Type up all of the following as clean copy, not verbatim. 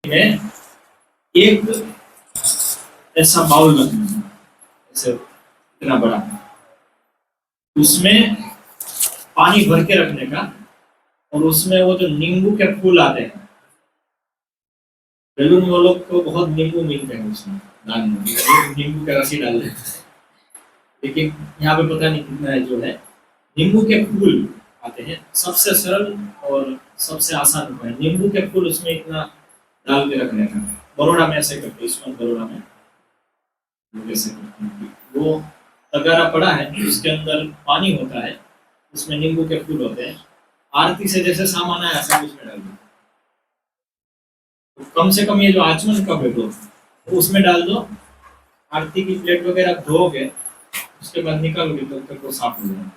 में एक ऐसा बाउल रखना है, ऐसे इतना बड़ा, उसमें पानी भर के रखने का, और उसमें वो जो नींबू के फूल आते हैं, बेलून वो लोग को बहुत नींबू मिलते हैं उसमें दाल में, नींबू का रसी डाल देते हैं। लेकिन यहाँ पे पता नहीं कितना है जो है, नींबू के फूल आते हैं, सबसे सरल और सबसे आसान उपाय, नींबू के फूल उसमें इतना डाल के रखने का। बड़ौदा में ऐसे करते हैं, इसमें बड़ौदा में लोग ऐसे करते हैं। वो तगारा पड़ा है, उसके अंदर पानी होता है, उसमें नींबू के फूल होते हैं, आरती से जैसे सामान आया सब उसमें डाल दो। तो कम से कम ये जो आचमन कप है दो, तो उसमें डाल दो, आरती की प्लेट वगैरह धोगे, उसके बाद निकालोगे तब तक वो साफ हो जाएगा,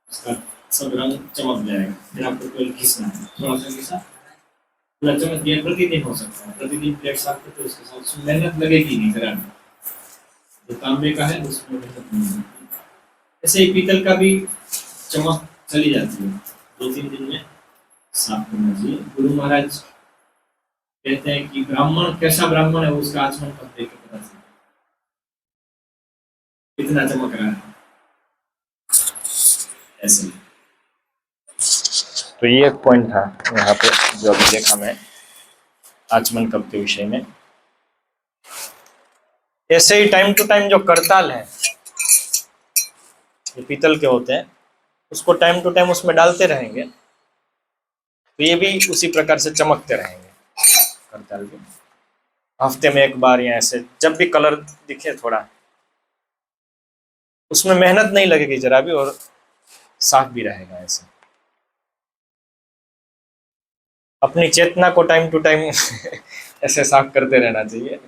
उसका सब रंग चमक जाएगा। फिर आपको कोई घिसना है, थोड़ा सा घिसा, पूरा चमक दिया। प्रतिदिन हो सकता है, प्रतिदिन प्लेट साफ करते उसके साथ उसमें मेहनत लगेगी नहीं जरा भी। जो तांबे का है उसमें मेहनत नहीं लगेगी। ऐसे ही पीतल का भी चमक चली जाती है, 2-3 दिन में साफ करना चाहिए। गुरु महाराज कहते हैं कि ब्राह्मण कैसा ब्राह्मण है, उसका आचमन कब देख के पता चलता है कितना चमक रहा है। ऐसे तो ये एक पॉइंट था यहाँ पे जो अभी देखा मैं आचमन कप के विषय में। ऐसे ही टाइम टू टाइम जो करताल है, ये पीतल के होते हैं, उसको टाइम टू टाइम उसमें डालते रहेंगे तो ये भी उसी प्रकार से चमकते रहेंगे। करताल भी हफ्ते में एक बार या ऐसे जब भी कलर दिखे थोड़ा, उसमें मेहनत नहीं लगेगी जरा भी, और साफ भी रहेगा। ऐसे अपनी चेतना को टाइम टू टाइम ऐसे साफ करते रहना चाहिए।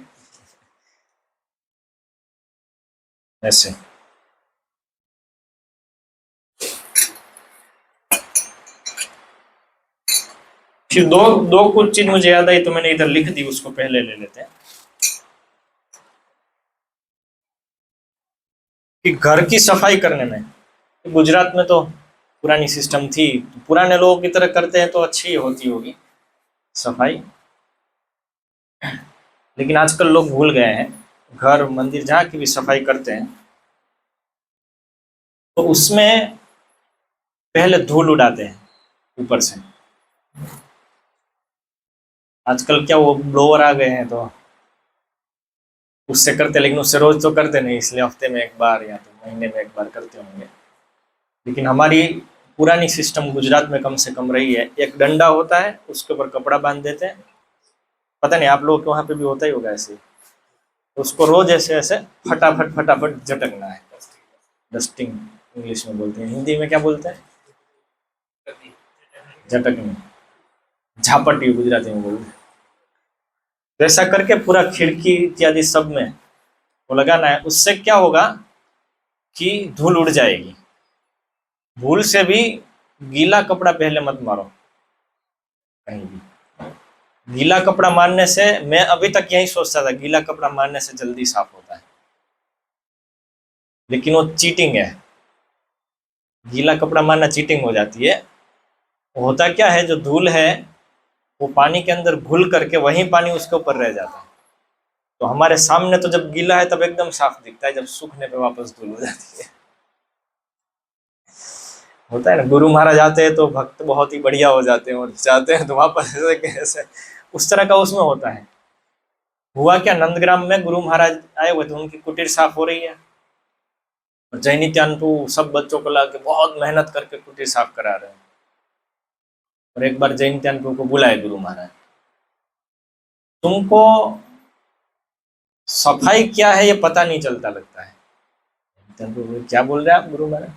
ऐसे फिर दो दो कुछ चीज मुझे याद आई तो मैंने इधर लिख दी, उसको पहले ले लेते हैं। कि घर की सफाई करने में, गुजरात में तो पुरानी सिस्टम थी, पुराने लोगों की तरह करते हैं तो अच्छी होती होगी सफाई, लेकिन आजकल लोग भूल गए हैं। घर मंदिर जहाँ की भी सफाई करते हैं तो उसमें पहले धूल उड़ाते हैं ऊपर से। आजकल क्या वो ब्लोअर आ गए हैं तो उससे करते, लेकिन उससे रोज तो करते नहीं, इसलिए हफ्ते में एक बार या तो महीने में एक बार करते होंगे। लेकिन हमारी पुरानी सिस्टम गुजरात में कम से कम रही है, एक डंडा होता है उसके ऊपर कपड़ा बांध देते हैं, पता नहीं आप लोगों के वहाँ पे भी होता ही होगा ऐसे, उसको रोज ऐसे ऐसे फटाफट फटाफट झटकना है। डस्टिंग इंग्लिश में बोलते हैं, हिंदी में क्या बोलते हैं? झटकनी, झापटी गुजराती में बोलते हैं। तो ऐसा करके पूरा खिड़की इत्यादि सब में वो लगाना है। उससे क्या होगा कि धूल उड़ जाएगी। भूल से भी गीला कपड़ा पहले मत मारो कहीं भी। गीला कपड़ा मारने से, मैं अभी तक यही सोचता था गीला कपड़ा मारने से जल्दी साफ होता है, लेकिन वो चीटिंग है। गीला कपड़ा मारना चीटिंग हो जाती है। होता क्या है, जो धूल है वो पानी के अंदर घुल करके वही पानी उसके ऊपर रह जाता है। तो हमारे सामने तो जब गीला है तब एकदम साफ दिखता है, जब सूखने पे वापस धूल हो जाती है। होता है ना, गुरु महाराज आते हैं तो भक्त बहुत ही बढ़िया हो जाते हैं, और जाते हैं तो वापस ऐसे उस तरह का उसमें होता है। हुआ क्या, नंदग्राम में गुरु महाराज आए हुए थे, उनकी कुटीर साफ हो रही है, और जय नित्यानंद सब बच्चों को लाके बहुत मेहनत करके कुटीर साफ करा रहे हैं। और एक बार जय नित्यानंद को बुलाए गुरु महाराज, तुमको सफाई क्या है ये पता नहीं चलता लगता है। क्या बोल रहे हैं आप गुरु महाराज?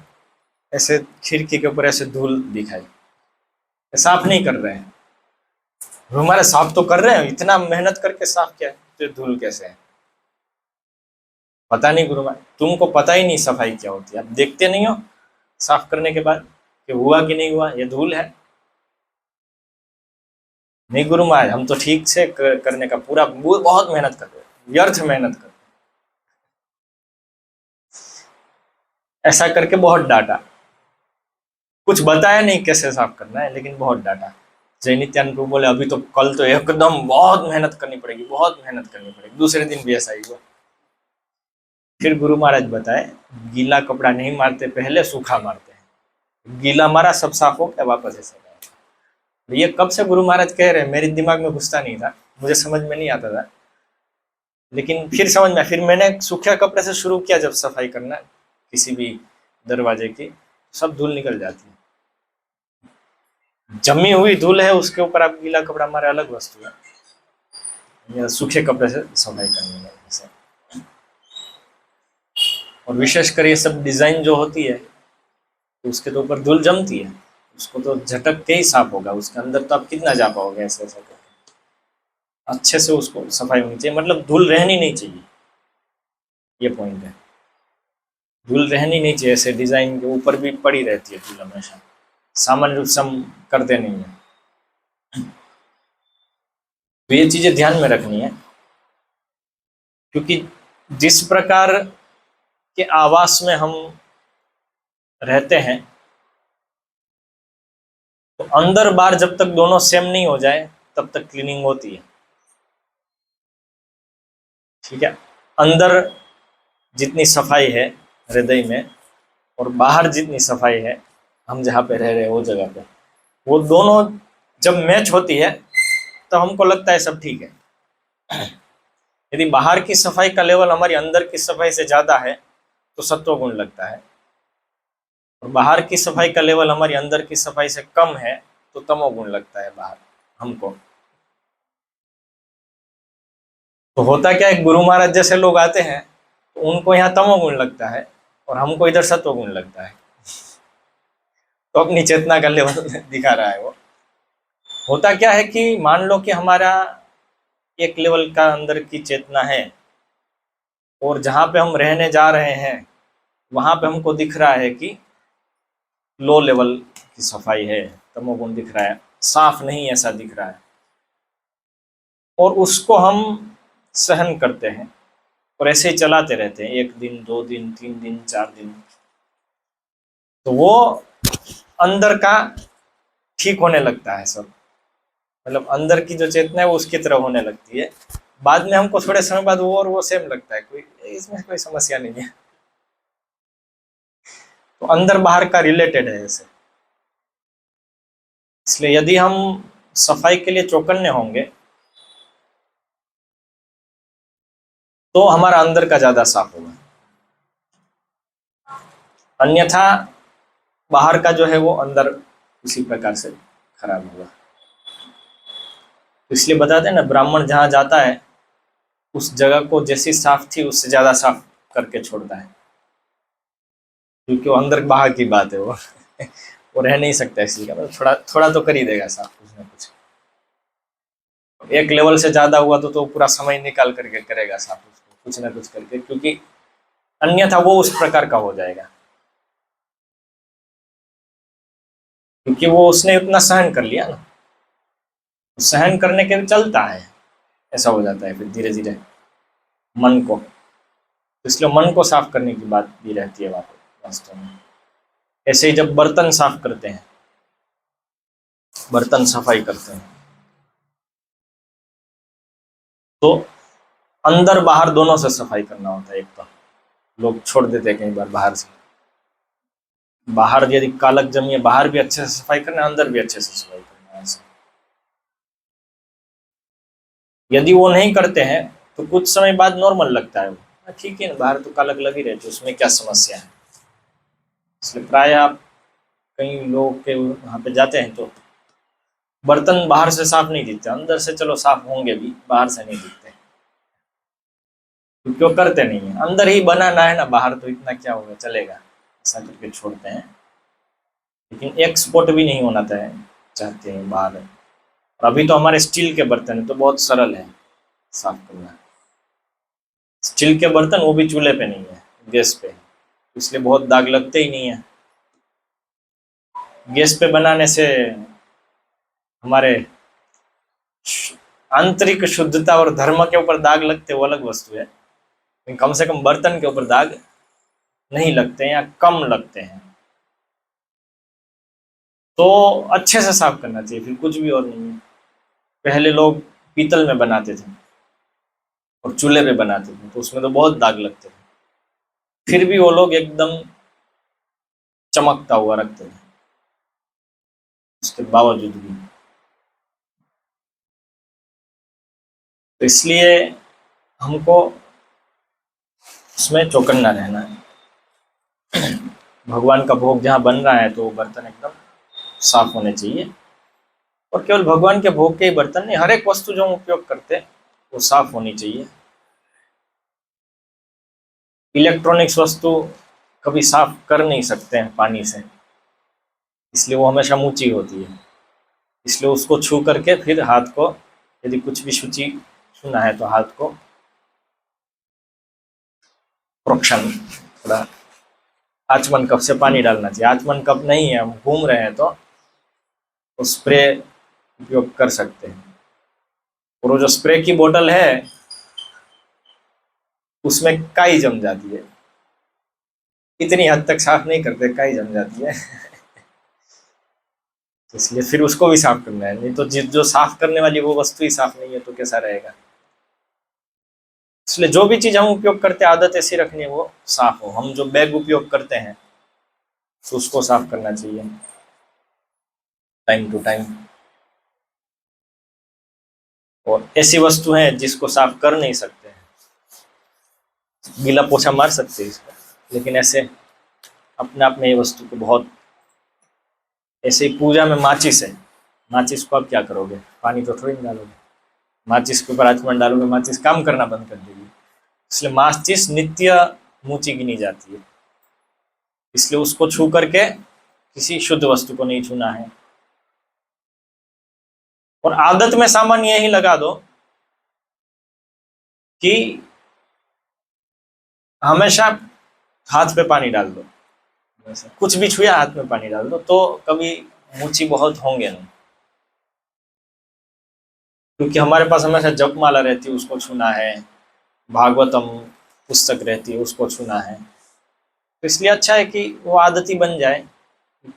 ऐसे खिड़की के ऊपर ऐसे धूल दिखाई, साफ नहीं कर रहे हैं। हमारे साफ तो कर रहे हैं, इतना मेहनत करके साफ किया, तो धूल कैसे है? पता नहीं गुरु महाराज, तुमको पता ही नहीं सफाई क्या होती है, आप देखते नहीं हो साफ करने के बाद कि हुआ कि नहीं हुआ, ये धूल है। नहीं गुरु महाराज, हम तो ठीक से करने का पूरा बहुत मेहनत कर रहे हैं, व्यर्थ मेहनत कर रहे हैं। ऐसा करके बहुत डांटा, कुछ बताया नहीं कैसे साफ करना है, लेकिन बहुत डांटा। जय नित्यानंद प्रभु बोले अभी तो कल तो एकदम बहुत मेहनत करनी पड़ेगी, बहुत मेहनत करनी पड़ेगी। दूसरे दिन भी ऐसा ही हुआ। फिर गुरु महाराज बताए गीला कपड़ा नहीं मारते, पहले सूखा मारते हैं। गीला मारा सब साफ हो गया, वापस ऐसा गया। ये कब से गुरु महाराज कह रहे हैं, मेरे दिमाग में घुसता नहीं था, मुझे समझ में नहीं आता था। लेकिन फिर समझ में, फिर मैंने सूखे कपड़े से शुरू किया जब सफाई करना किसी भी दरवाजे की, सब धूल निकल जाती है। जमी हुई धूल है उसके ऊपर आप गीला कपड़ा मारे, अलग वस्तु है। या सूखे कपड़े से सफाई करनी है जैसे। और विशेषकर ये सब डिजाइन जो होती है तो उसके तो ऊपर धूल जमती है, उसको तो झटक के ही साफ होगा। उसके अंदर तो आप कितना जा पाओगे ऐसे ऐसे करके। अच्छे से उसको सफाई होनी चाहिए, मतलब धूल रहनी नहीं चाहिए, ये पॉइंट है। धूल रहनी नहीं चाहिए, ऐसे डिजाइन के ऊपर भी पड़ी रहती है धूल हमेशा। सामान्य रूप से हम करते नहीं है, तो ये चीजें ध्यान में रखनी है। क्योंकि जिस प्रकार के आवास में हम रहते हैं, तो अंदर बाहर जब तक दोनों सेम नहीं हो जाए तब तक क्लीनिंग होती है। ठीक है, अंदर जितनी सफाई है हृदय में और बाहर जितनी सफाई है हम जहाँ पे रह रहे हैं वो जगह पे, वो दोनों जब मैच होती है तो हमको लगता है सब ठीक है। यदि बाहर की सफाई का लेवल हमारी अंदर की सफाई से ज्यादा है तो सत्व गुण लगता है, और बाहर की सफाई का लेवल हमारी अंदर की सफाई से कम है तो तमोगुण लगता है बाहर हमको। तो होता क्या है, गुरु महाराज जैसे लोग आते हैं तो उनको यहाँ तमोगुण लगता है और हमको इधर सत्वगुण लगता है। तो अपनी चेतना का लेवल दिखा रहा है वो। होता क्या है कि मान लो कि हमारा एक लेवल का अंदर की चेतना है और जहां पे हम रहने जा रहे हैं वहां पे हमको दिख रहा है कि लो लेवल की सफाई है, तमोगुण दिख रहा है, साफ नहीं ऐसा दिख रहा है, और उसको हम सहन करते हैं और ऐसे ही चलाते रहते हैं 1 दिन 2 दिन 3 दिन 4 दिन। तो वो अंदर का ठीक होने लगता है सब, मतलब अंदर की जो चेतना है वो उसकी तरह होने लगती है। बाद में हमको थोड़े समय बाद वो और वो सेम लगता है, कोई इसमें कोई समस्या नहीं है। तो अंदर बाहर का रिलेटेड है ऐसे। इसलिए यदि हम सफाई के लिए चौकन्ने होंगे तो हमारा अंदर का ज्यादा साफ होगा, अन्यथा बाहर का जो है वो अंदर उसी प्रकार से खराब होगा। तो इसलिए बताते हैं ना, ब्राह्मण जहां जाता है उस जगह को जैसी साफ थी उससे ज्यादा साफ करके छोड़ता है, क्योंकि वो अंदर बाहर की बात है वो। वो रह नहीं सकता इसी का, मतलब थोड़ा थोड़ा तो कर ही देगा साफ कुछ ना कुछ। एक लेवल से ज्यादा हुआ तो पूरा समय निकाल करके करेगा साफ उसको कुछ ना कुछ करके, क्योंकि अन्यथा वो उस प्रकार का हो जाएगा। क्योंकि वो उसने उतना सहन कर लिया ना, सहन करने के भी चलता है, ऐसा हो जाता है फिर धीरे धीरे मन को। इसलिए मन को साफ करने की बात भी रहती है वास्तव में। ऐसे ही जब बर्तन साफ करते हैं, बर्तन सफाई करते हैं, तो अंदर बाहर दोनों से सफाई करना होता है। एक तो लोग छोड़ देते हैं कई बार बाहर से, बाहर यदि कालक जमी है बाहर भी अच्छे से सफाई करना, अंदर भी अच्छे से सफाई करना है ऐसे। यदि वो नहीं करते हैं तो कुछ समय बाद नॉर्मल लगता है वो, ठीक है ना, बाहर तो कालक लगी रहती है उसमें क्या समस्या है। इसलिए प्राय आप कई लोग के वहां पे जाते हैं तो बर्तन बाहर से साफ नहीं दिखते, अंदर से चलो साफ होंगे भी, बाहर से नहीं दिखते क्योंकि वो करते नहीं है। अंदर ही बनाना है ना, बाहर तो इतना क्या होगा, चलेगा ऐसा करके छोड़ते हैं। लेकिन एक्सपोर्ट भी नहीं होना चाहते हैं बाहर। और अभी तो हमारे स्टील के बर्तन है तो बहुत सरल है साफ करना। स्टील के बर्तन वो भी चूल्हे पे नहीं है, गैस पे है, इसलिए बहुत दाग लगते ही नहीं है। गैस पे बनाने से हमारे आंतरिक शुद्धता और धर्म के ऊपर दाग लगते वो अलग वस्तु है, लेकिन कम से कम बर्तन के ऊपर दाग नहीं लगते हैं या कम लगते हैं। तो अच्छे से साफ करना चाहिए, फिर कुछ भी और नहीं है। पहले लोग पीतल में बनाते थे और चूल्हे पे बनाते थे, तो उसमें तो बहुत दाग लगते थे, फिर भी वो लोग एकदम चमकता हुआ रखते थे उसके बावजूद भी। तो इसलिए हमको उसमें चौकन्ना रहना है। भगवान का भोग जहाँ बन रहा है तो वो बर्तन एकदम साफ होने चाहिए। और केवल भगवान के भोग के ही बर्तन नहीं, हर एक वस्तु जो हम उपयोग करते हैं वो साफ होनी चाहिए। इलेक्ट्रॉनिक्स वस्तु कभी साफ कर नहीं सकते हैं पानी से, इसलिए वो हमेशा ऊंची होती है। इसलिए उसको छू करके फिर हाथ को, यदि कुछ भी शुचि छूना है तो हाथ को प्रोक्षण, थोड़ा आचमन कप से पानी डालना चाहिए। आचमन कप नहीं है, हम घूम रहे हैं तो स्प्रे उपयोग कर सकते हैं। और वो जो स्प्रे की बोतल है उसमें काई जम जाती है, इतनी हद तक साफ नहीं करते, काई जम जाती है। तो इसलिए फिर उसको भी साफ करना है, नहीं तो जो साफ करने वाली वो वस्तु ही साफ नहीं है तो कैसा रहेगा। इसलिए जो भी चीज हम उपयोग करते हैं आदत ऐसी रखनी है वो साफ हो। हम जो बैग उपयोग करते हैं तो उसको साफ करना चाहिए टाइम टू टाइम। और ऐसी वस्तु है जिसको साफ कर नहीं सकते हैं, गीला पोछा मार सकते हैं इसको, लेकिन ऐसे अपने आप में ये वस्तु को बहुत, ऐसे ही पूजा में माचिस है, माचिस को आप क्या करोगे, पानी तो थोड़ी नहीं डालोगे, माचिस के ऊपर आचमन डालोगे, माचिस काम करना बंद कर देगी। इसलिए माचिस नित्य ऊंची गिनी जाती है, इसलिए उसको छू करके किसी शुद्ध वस्तु को नहीं छूना है। और आदत में सामान्य यही लगा दो कि हमेशा हाथ पे पानी डाल दो, कुछ भी छुआ हाथ में पानी डाल दो, तो कभी मूची बहुत होंगे नहीं। क्योंकि हमारे पास हमेशा जपमाला रहती है, उसको छूना है, भागवतम पुस्तक रहती है, उसको छूना है। तो इसलिए अच्छा है कि वो आदत ही बन जाए,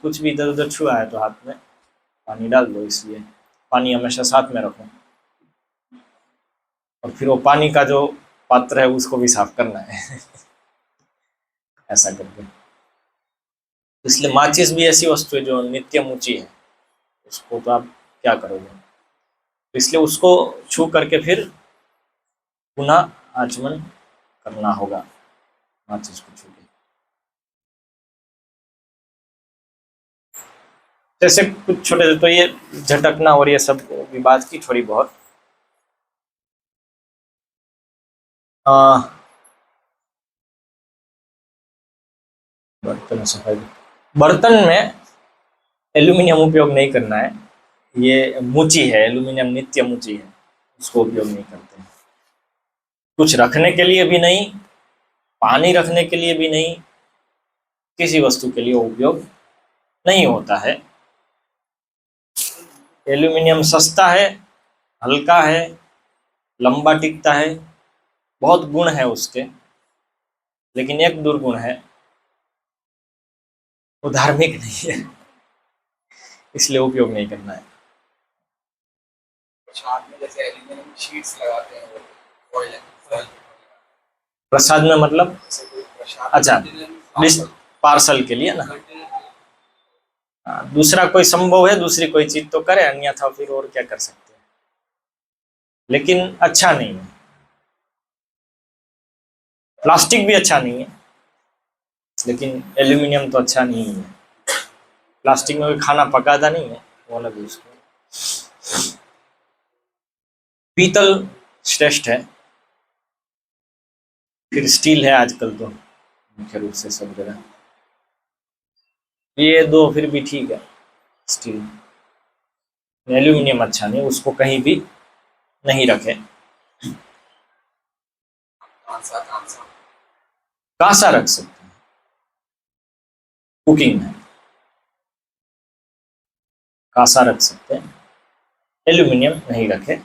कुछ भी इधर उधर छुआ है तो हाथ में पानी डाल दो। इसलिए पानी हमेशा साथ में रखो, और फिर वो पानी का जो पात्र है उसको भी साफ करना है। ऐसा करके। इसलिए माचिस भी ऐसी वस्तु है जो नित्य ऊंची है, उसको तो आप क्या करोगे। तो इसलिए उसको छू करके फिर पुनः आचमन करना होगा माचिस को छू के। जैसे कुछ छोटे, तो ये झटकना और ये सब विवाद की थोड़ी बहुत। बर्तन सफाई, बर्तन में एल्यूमिनियम उपयोग नहीं करना है, ये मूची है, एल्यूमिनियम नित्य मूची है, उसको उपयोग नहीं करते हैं। कुछ रखने के लिए भी नहीं, पानी रखने के लिए भी नहीं, किसी वस्तु के लिए उपयोग नहीं होता है। एल्यूमिनियम सस्ता है, हल्का है, लंबा टिकता है, बहुत गुण है उसके, लेकिन एक दुर्गुण है, वो धार्मिक नहीं है, इसलिए उपयोग नहीं करना है। प्रसाद में जैसे एल्यूमिनियम शीट्स लगाते हैं, वो फॉइल प्रसाद में मतलब, जैसे कोई प्रसाद अच्छा पार्सल के लिए ना, दूसरा कोई संभव है, दूसरी कोई चीज तो करे, अन्यथा फिर और क्या कर सकते हैं। लेकिन अच्छा नहीं है, प्लास्टिक भी अच्छा नहीं है, लेकिन एल्यूमिनियम तो अच्छा नहीं है। प्लास्टिक में भी खाना पकाता नहीं है, वो अलग है उसको। पीतल श्रेष्ठ है, फिर स्टील है आजकल तो मुख्य रूप से सब जगह, ये दो फिर भी ठीक है। स्टील, एल्यूमिनियम अच्छा नहीं, उसको कहीं भी नहीं रखे। कांसा रख सकते हैं कुकिंग में, कांसा रख सकते हैं, एल्यूमिनियम नहीं रखे।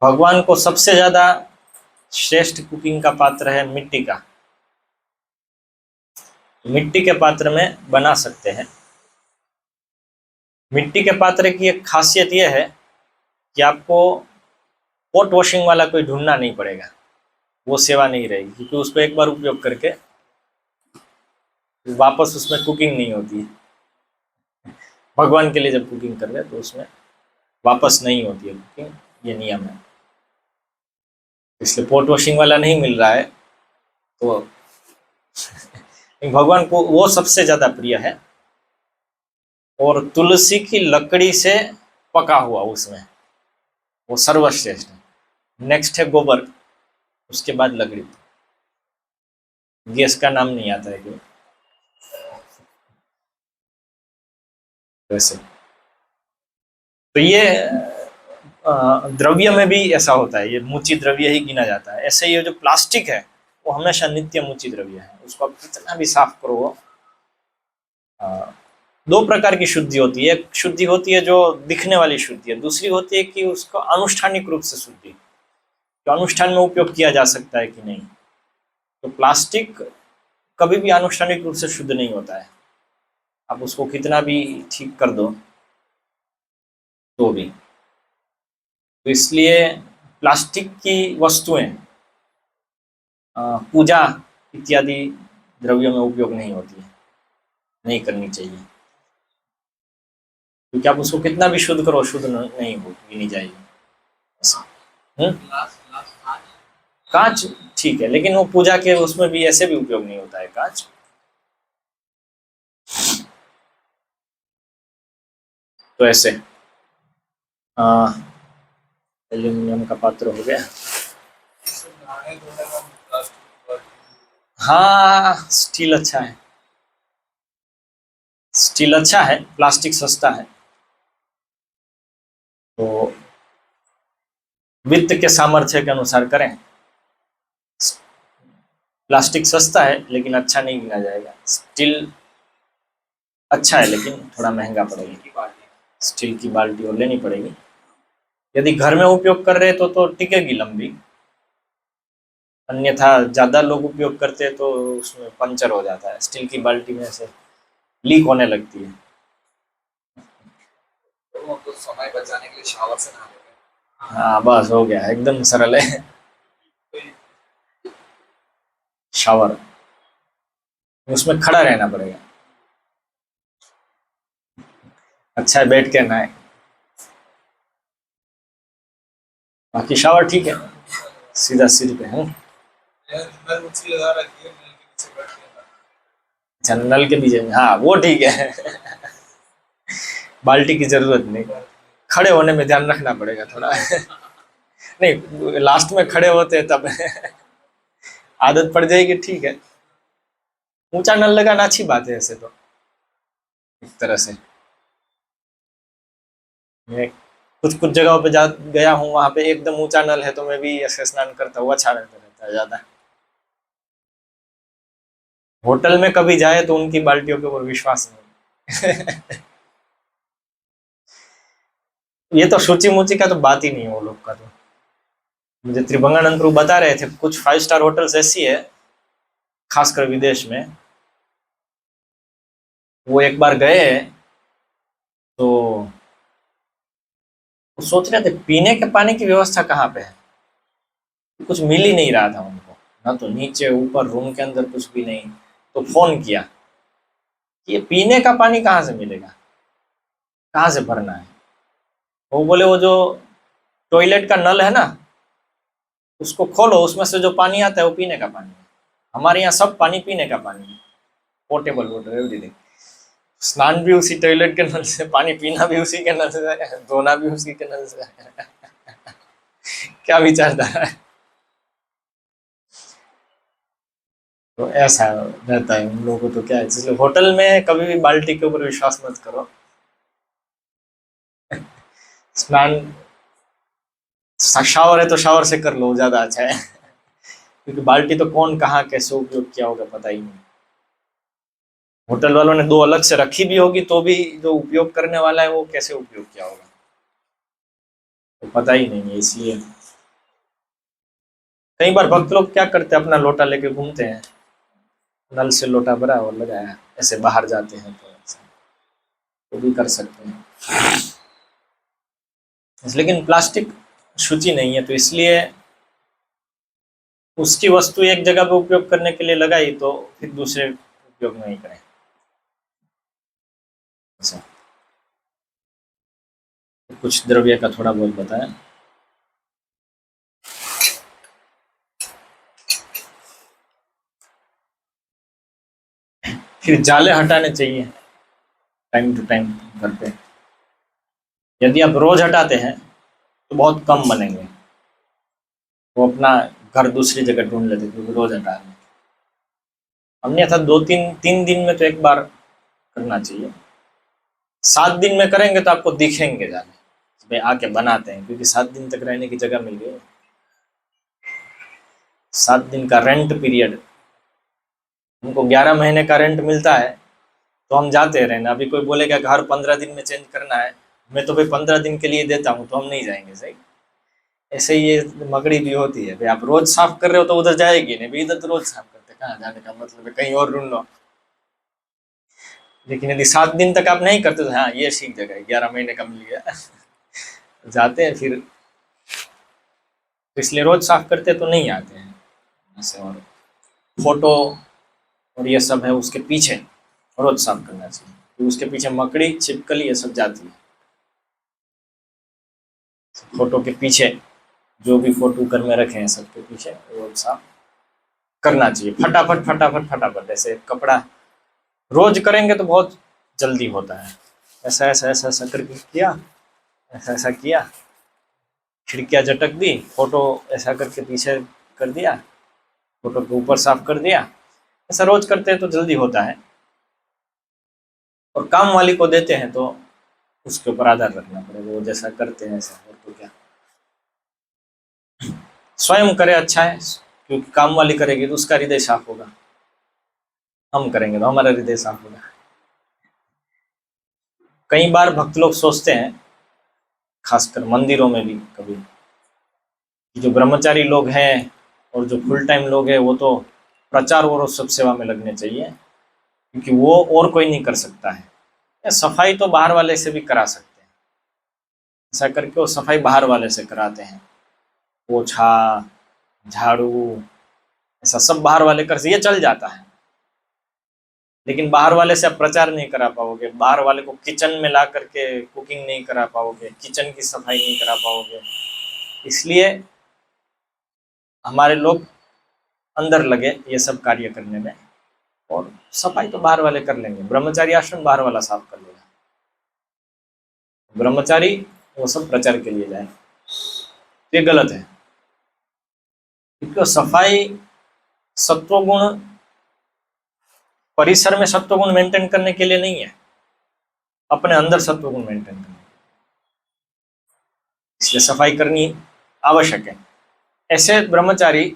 भगवान को सबसे ज्यादा श्रेष्ठ कुकिंग का पात्र है मिट्टी का, मिट्टी के पात्र में बना सकते हैं। मिट्टी के पात्र की एक खासियत यह है कि आपको पॉट वॉशिंग वाला कोई ढूंढना नहीं पड़ेगा, वो सेवा नहीं रहेगी, क्योंकि उसको एक बार उपयोग करके वापस उसमें कुकिंग नहीं होती है। भगवान के लिए जब कुकिंग कर रहे हैं तो उसमें वापस नहीं होती है कुकिंग, ये नियम है। इसलिए पॉट वॉशिंग वाला नहीं मिल रहा है तो भगवान को वो सबसे ज्यादा प्रिय है। और तुलसी की लकड़ी से पका हुआ उसमें वो सर्वश्रेष्ठ है। नेक्स्ट है गोबर, उसके बाद लकड़ी। गैस का नाम नहीं आता है कि वैसे तो ये द्रव्य में भी ऐसा होता है, ये मुची द्रव्य ही गिना जाता है। ऐसे ये जो प्लास्टिक है वो हमेशा नित्य मुची द्रव्य है, उसको आप कितना भी साफ करो वो दो प्रकार की शुद्धि होती है। एक शुद्धि होती है जो दिखने वाली शुद्धि है, दूसरी होती है कि उसको अनुष्ठानिक रूप से शुद्धि, जो अनुष्ठान में उपयोग किया जा सकता है कि नहीं। तो प्लास्टिक कभी भी अनुष्ठानिक रूप से शुद्ध नहीं होता है, आप उसको कितना भी ठीक कर दो तो भी। तो इसलिए प्लास्टिक की वस्तुएं पूजा इत्यादि द्रव्यों में उपयोग नहीं होती है, नहीं करनी चाहिए, क्योंकि आप उसको कितना भी शुद्ध करो शुद्ध नहीं होगी, नहीं जाएगी। ग्लास ग्लास कांच कांच ठीक है, लेकिन वो पूजा के उसमें भी ऐसे भी उपयोग नहीं होता है कांच। तो ऐसे एल्यूमिनियम का पात्र हो गया। इससे नहाने धोने का प्लास्टिक पर हाँ स्टील अच्छा है, स्टील अच्छा है, प्लास्टिक सस्ता है। तो वित्त के सामर्थ्य के अनुसार करें। प्लास्टिक सस्ता है लेकिन अच्छा नहीं गिना जाएगा, स्टील अच्छा है लेकिन थोड़ा महंगा पड़ेगा। की बाल्टी स्टील की बाल्टी और लेनी पड़ेगी। यदि घर में उपयोग कर रहे तो टिकेगी लंबी, अन्यथा ज्यादा लोग उपयोग करते हैं तो उसमें पंचर हो जाता है, स्टील की बाल्टी में से लीक होने लगती है। तो हम तो समय बचाने के लिए शावर से नहा लेते हैं। हाँ बस हो गया, एकदम सरल है। शावर उसमें खड़ा रहना पड़ेगा, अच्छा है बैठ के नहाए। बाकी शावर ठीक है, सीधा सिर पे है। नल ऊंची लगा रखी है, नल के नीचे बैठ के अच्छा नल के नीचे में, हाँ वो ठीक है। बाल्टी की जरूरत नहीं, खड़े होने में ध्यान रखना पड़ेगा थोड़ा। नहीं लास्ट में खड़े होते हैं तब आदत पड़ जाएगी, ठीक है। ऊंचा नल लगाना अच्छी बात है ऐसे तो, एक तरह से। मैं कुछ कुछ जगहों पे जा गया हूँ, वहां पे एकदम ऊंचा नल है तो मैं भी ऐसे स्नान करता हुआ अच्छा रहता है ज्यादा। होटल में कभी जाए तो उनकी बाल्टियों के ऊपर विश्वास नहीं। ये तो शुचि मुचि का तो बात ही नहीं है वो लोग का। तो मुझे त्रिभंगानंद प्रभु बता रहे थे कुछ 5 स्टार होटल्स ऐसी है खासकर विदेश में, वो एक बार गए तो वो सोच रहे थे पीने के पानी की व्यवस्था कहाँ पे है, कुछ मिल ही नहीं रहा था उनको, ना तो नीचे ऊपर रूम के अंदर कुछ भी नहीं। तो फोन किया कि ये पीने का पानी कहाँ से मिलेगा, कहाँ से भरना है। वो बोले वो जो टॉयलेट का नल है ना उसको खोलो, उसमें से जो पानी आता है वो पीने का पानी है। हमारे यहाँ सब पानी पीने का पानी है, पोर्टेबल वाटर एवरीथिंग। स्नान भी उसी टॉयलेट के नल से, पानी पीना भी उसी के नल से, धोना भी उसी के नल से। क्या विचारधारा है। तो ऐसा रहता है उन लोगों को। तो क्या है, इसलिए होटल में कभी भी बाल्टी के ऊपर विश्वास मत करो। स्नान शावर है तो शावर से कर लो, ज्यादा अच्छा है। क्योंकि बाल्टी तो कौन कहाँ कैसे उपयोग किया होगा पता ही नहीं। होटल वालों ने 2 अलग से रखी भी होगी तो भी जो उपयोग करने वाला है वो कैसे उपयोग किया होगा तो पता ही नहीं है। इसलिए कई बार भक्त लोग क्या करते हैं, अपना लोटा लेके घूमते हैं, नल से लोटा भरा और लगाया, ऐसे बाहर जाते हैं तो ऐसा वो भी कर सकते हैं। लेकिन प्लास्टिक शुचि नहीं है, तो इसलिए उसकी वस्तु एक जगह पे उपयोग करने के लिए लगाई तो फिर दूसरे उपयोग नहीं करें। ऐसा कुछ द्रव्य का थोड़ा बहुत बताया। फिर जाले हटाने चाहिए टाइम टू टाइम घर पे। यदि आप रोज हटाते हैं तो बहुत कम बनेंगे, वो अपना घर दूसरी जगह ढूंढ लेते क्योंकि रोज हटा रहे हैं। हमने था 2-3 दिन में तो एक बार करना चाहिए। 7 दिन में करेंगे तो आपको दिखेंगे जाले, भाई आके बनाते हैं, क्योंकि 7 दिन तक रहने की जगह मिल गई। 7 दिन का रेंट पीरियड, हमको 11 महीने का रेंट मिलता है तो हम जाते रहना। अभी कोई बोलेगा कि हर 15 दिन में चेंज करना है, मैं तो भाई 15 दिन के लिए देता हूँ, तो हम नहीं जाएंगे। सही ऐसे ही ये मकड़ी भी होती है, भाई आप रोज साफ कर रहे हो तो उधर जाएगी नहीं, भाई इधर तो रोज साफ करते, कहाँ जाने का मतलब है, कहीं और ढूंढ लो। लेकिन यदि 7 दिन तक आप नहीं करते तो हाँ ये ठीक जगह है, 11 महीने का मिल गया जाते हैं फिर, तो इसलिए रोज साफ करते तो नहीं आते हैं ऐसे। और फोटो और ये सब है उसके पीछे रोज साफ करना चाहिए, तो उसके पीछे मकड़ी छिपकली ये सब जाती है। फोटो के पीछे जो भी फोटो घर में रखे हैं सबके पीछे रोज साफ करना चाहिए, फटाफट फटाफट फटाफट। ऐसे कपड़ा रोज करेंगे तो बहुत जल्दी होता है। ऐसा ऐसा ऐसा ऐसा करके किया, ऐसा ऐसा किया, खिड़कियाँ झटक दी, फोटो ऐसा करके पीछे कर दिया, फोटो के ऊपर साफ कर दिया। ऐसा रोज करते हैं तो जल्दी होता है। और काम वाली को देते हैं तो उसके ऊपर आधार रखना पड़ेगा, वो जैसा करते हैं ऐसा, और तो क्या। स्वयं करे अच्छा है, क्योंकि काम वाली करेगी तो उसका हृदय साफ होगा, हम करेंगे तो हमारा हृदय साफ होगा। कई बार भक्त लोग सोचते हैं, खासकर मंदिरों में भी कभी, जो ब्रह्मचारी लोग हैं और जो फुल टाइम लोग हैं वो तो प्रचार और सब सेवा में लगने चाहिए, क्योंकि वो और कोई नहीं कर सकता है। या सफाई तो बाहर वाले से भी करा सकते हैं, ऐसा करके वो सफाई बाहर वाले से कराते हैं, पोछा झाड़ू ऐसा सब बाहर वाले कर से ये चल जाता है। लेकिन बाहर वाले से आप प्रचार नहीं करा पाओगे, बाहर वाले को किचन में ला करके कुकिंग नहीं करा पाओगे, किचन की सफाई नहीं करा पाओगे। इसलिए हमारे लोग अंदर लगे ये सब कार्य करने में, और सफाई तो बाहर वाले कर लेंगे। ब्रह्मचारी आश्रम बाहर वाला साफ कर लेगा, ब्रह्मचारी वो सब प्रचार के लिए जाए, ये गलत है। क्योंकि सफाई सत्वगुण, परिसर में सत्वगुण मेंटेन करने के लिए नहीं है, अपने अंदर सत्वगुण मेंटेन करने, इसलिए सफाई करनी आवश्यक है। ऐसे ब्रह्मचारी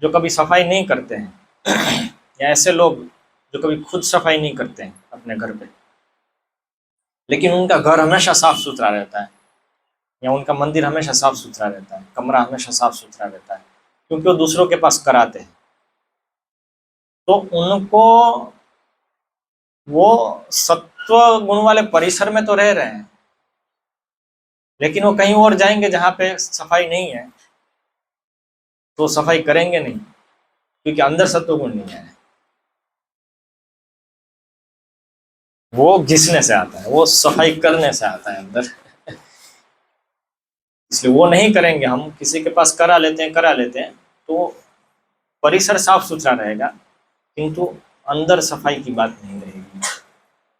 जो कभी सफाई नहीं करते हैं या ऐसे लोग जो कभी खुद सफाई नहीं करते हैं अपने घर पे, लेकिन उनका घर हमेशा साफ सुथरा रहता है, या उनका मंदिर हमेशा साफ सुथरा रहता है, कमरा हमेशा साफ सुथरा रहता है, क्योंकि वो दूसरों के पास कराते हैं, तो उनको वो सत्व गुण वाले परिसर में तो रह रहे हैं, लेकिन वो कहीं और जाएंगे जहाँ पे सफाई नहीं है तो सफाई करेंगे नहीं, क्योंकि अंदर सत्व गुण नहीं है। वो घिसने से आता है, वो सफाई करने से आता है अंदर इसलिए वो नहीं करेंगे। हम किसी के पास करा लेते हैं तो परिसर साफ सुथरा रहेगा, किंतु अंदर सफाई की बात नहीं रहेगी।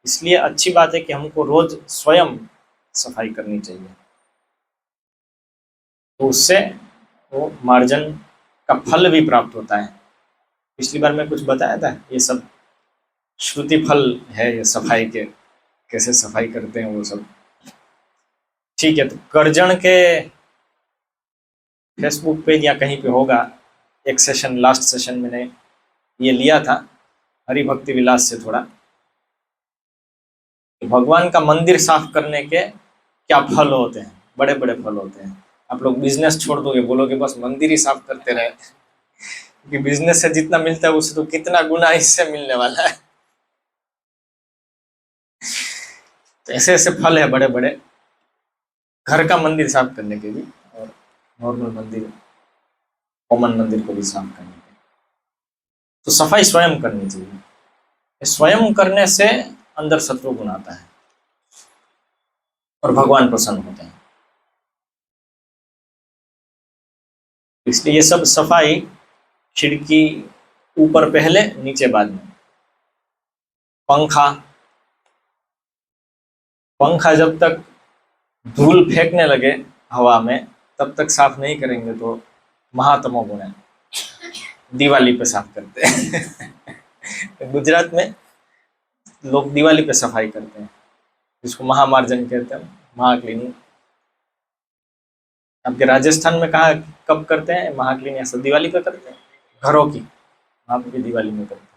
इसलिए अच्छी बात है कि हमको रोज स्वयं सफाई करनी चाहिए, तो उससे वो मार्जन का फल भी प्राप्त होता है। पिछली बार मैं कुछ बताया था, ये सब श्रुति फल है, ये सफाई के कैसे सफाई करते हैं वो सब। ठीक है, तो करजन के फेसबुक पेज या कहीं पे होगा, एक सेशन, लास्ट सेशन मैंने ये लिया था हरि भक्ति विलास से थोड़ा, भगवान का मंदिर साफ करने के क्या फल होते हैं, बड़े बड़े फल होते हैं। आप लोग बिजनेस छोड़ दोगे, बोलोगे बस मंदिर ही साफ करते रहे, क्योंकि बिजनेस से जितना मिलता है उससे तो कितना गुना इससे मिलने वाला है। तो ऐसे ऐसे फल है बड़े बड़े, घर का मंदिर साफ करने के भी और नॉर्मल मंदिर, कॉमन मंदिर को भी साफ करने के। तो सफाई स्वयं करनी चाहिए। स्वयं करने से अंदर सत्व गुण आता है और भगवान प्रसन्न होते हैं। इसलिए ये सब सफाई, खिड़की ऊपर पहले नीचे बाद में। पंखा, पंखा जब तक धूल फेंकने लगे हवा में तब तक साफ नहीं करेंगे तो महातमो गुण है। दिवाली पे साफ करते हैं गुजरात में लोग दिवाली पे सफाई करते हैं, जिसको महामार्जन कहते हैं, महाक्लीनिंग। आपके राजस्थान में कहा कब करते हैं महाक्लीनिंग? ऐसा दिवाली पे करते हैं, घरों की, वहाँ पे भी दिवाली में करते हैं।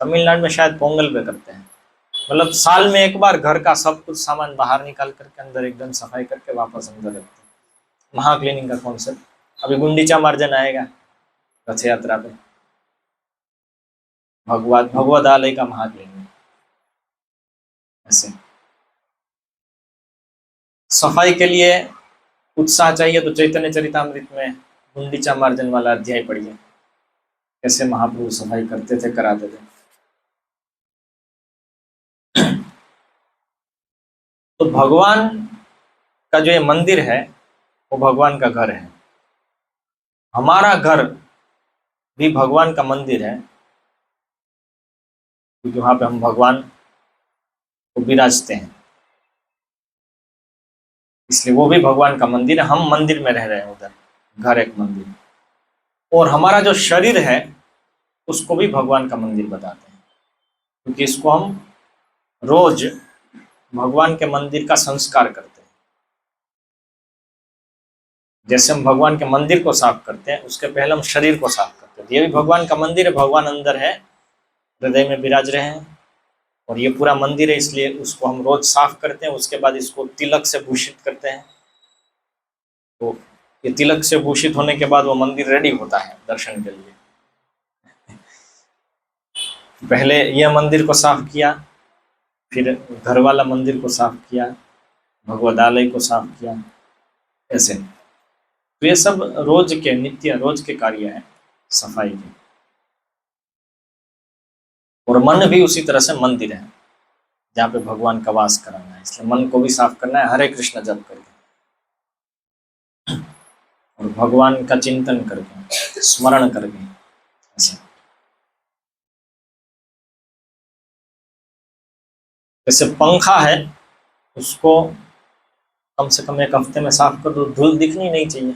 तमिलनाडु में शायद पोंगल पे करते हैं। मतलब साल में एक बार घर का सब कुछ सामान बाहर निकाल करके अंदर एकदम सफाई करके वापस अंदर रखते हैं। महाक्लीनिंग का कॉन्सेप्ट। अभी गुंडीचा मार्जन आएगा रथ यात्रा पे, भगवद आलय का महाक्लीनिंग। ऐसे सफाई के लिए उत्साह चाहिए तो चैतन्य चरितामृत में गुंडीचा मार्जन वाला अध्याय पढ़िए, कैसे महाप्रभु सफाई करते थे, कराते थे। तो भगवान का जो ये मंदिर है वो भगवान का घर है। हमारा घर भी भगवान का मंदिर है, क्योंकि वहां पे हम भगवान को विराजते हैं, इसलिए वो भी भगवान का मंदिर है। हम मंदिर में रह रहे हैं उधर, घर एक मंदिर। और हमारा जो शरीर है उसको भी भगवान का मंदिर बताते हैं, क्योंकि इसको हम रोज भगवान के मंदिर का संस्कार करते हैं। जैसे हम भगवान के मंदिर को साफ करते हैं, उसके पहले हम शरीर को साफ करते हैं। ये भी भगवान का मंदिर है, भगवान अंदर है, हृदय में विराज रहे हैं और ये पूरा मंदिर है, इसलिए उसको हम रोज साफ करते हैं। उसके बाद इसको तिलक से भूषित करते हैं। तो ये तिलक से भूषित होने के बाद वो मंदिर रेडी होता है दर्शन के लिए। पहले यह मंदिर को साफ किया, फिर घर वाला मंदिर को साफ किया, भगवदालय को साफ किया, ऐसे। तो ये सब रोज के, नित्य रोज के कार्य हैं सफाई के। और मन भी उसी तरह से मंदिर है, जहाँ पे भगवान का वास कराना है, इसलिए मन को भी साफ करना है हरे कृष्ण जप करके और भगवान का चिंतन करके, स्मरण करके, ऐसे। जैसे पंखा है, उसको कम से कम एक हफ्ते में साफ कर दो, धूल दिखनी नहीं चाहिए।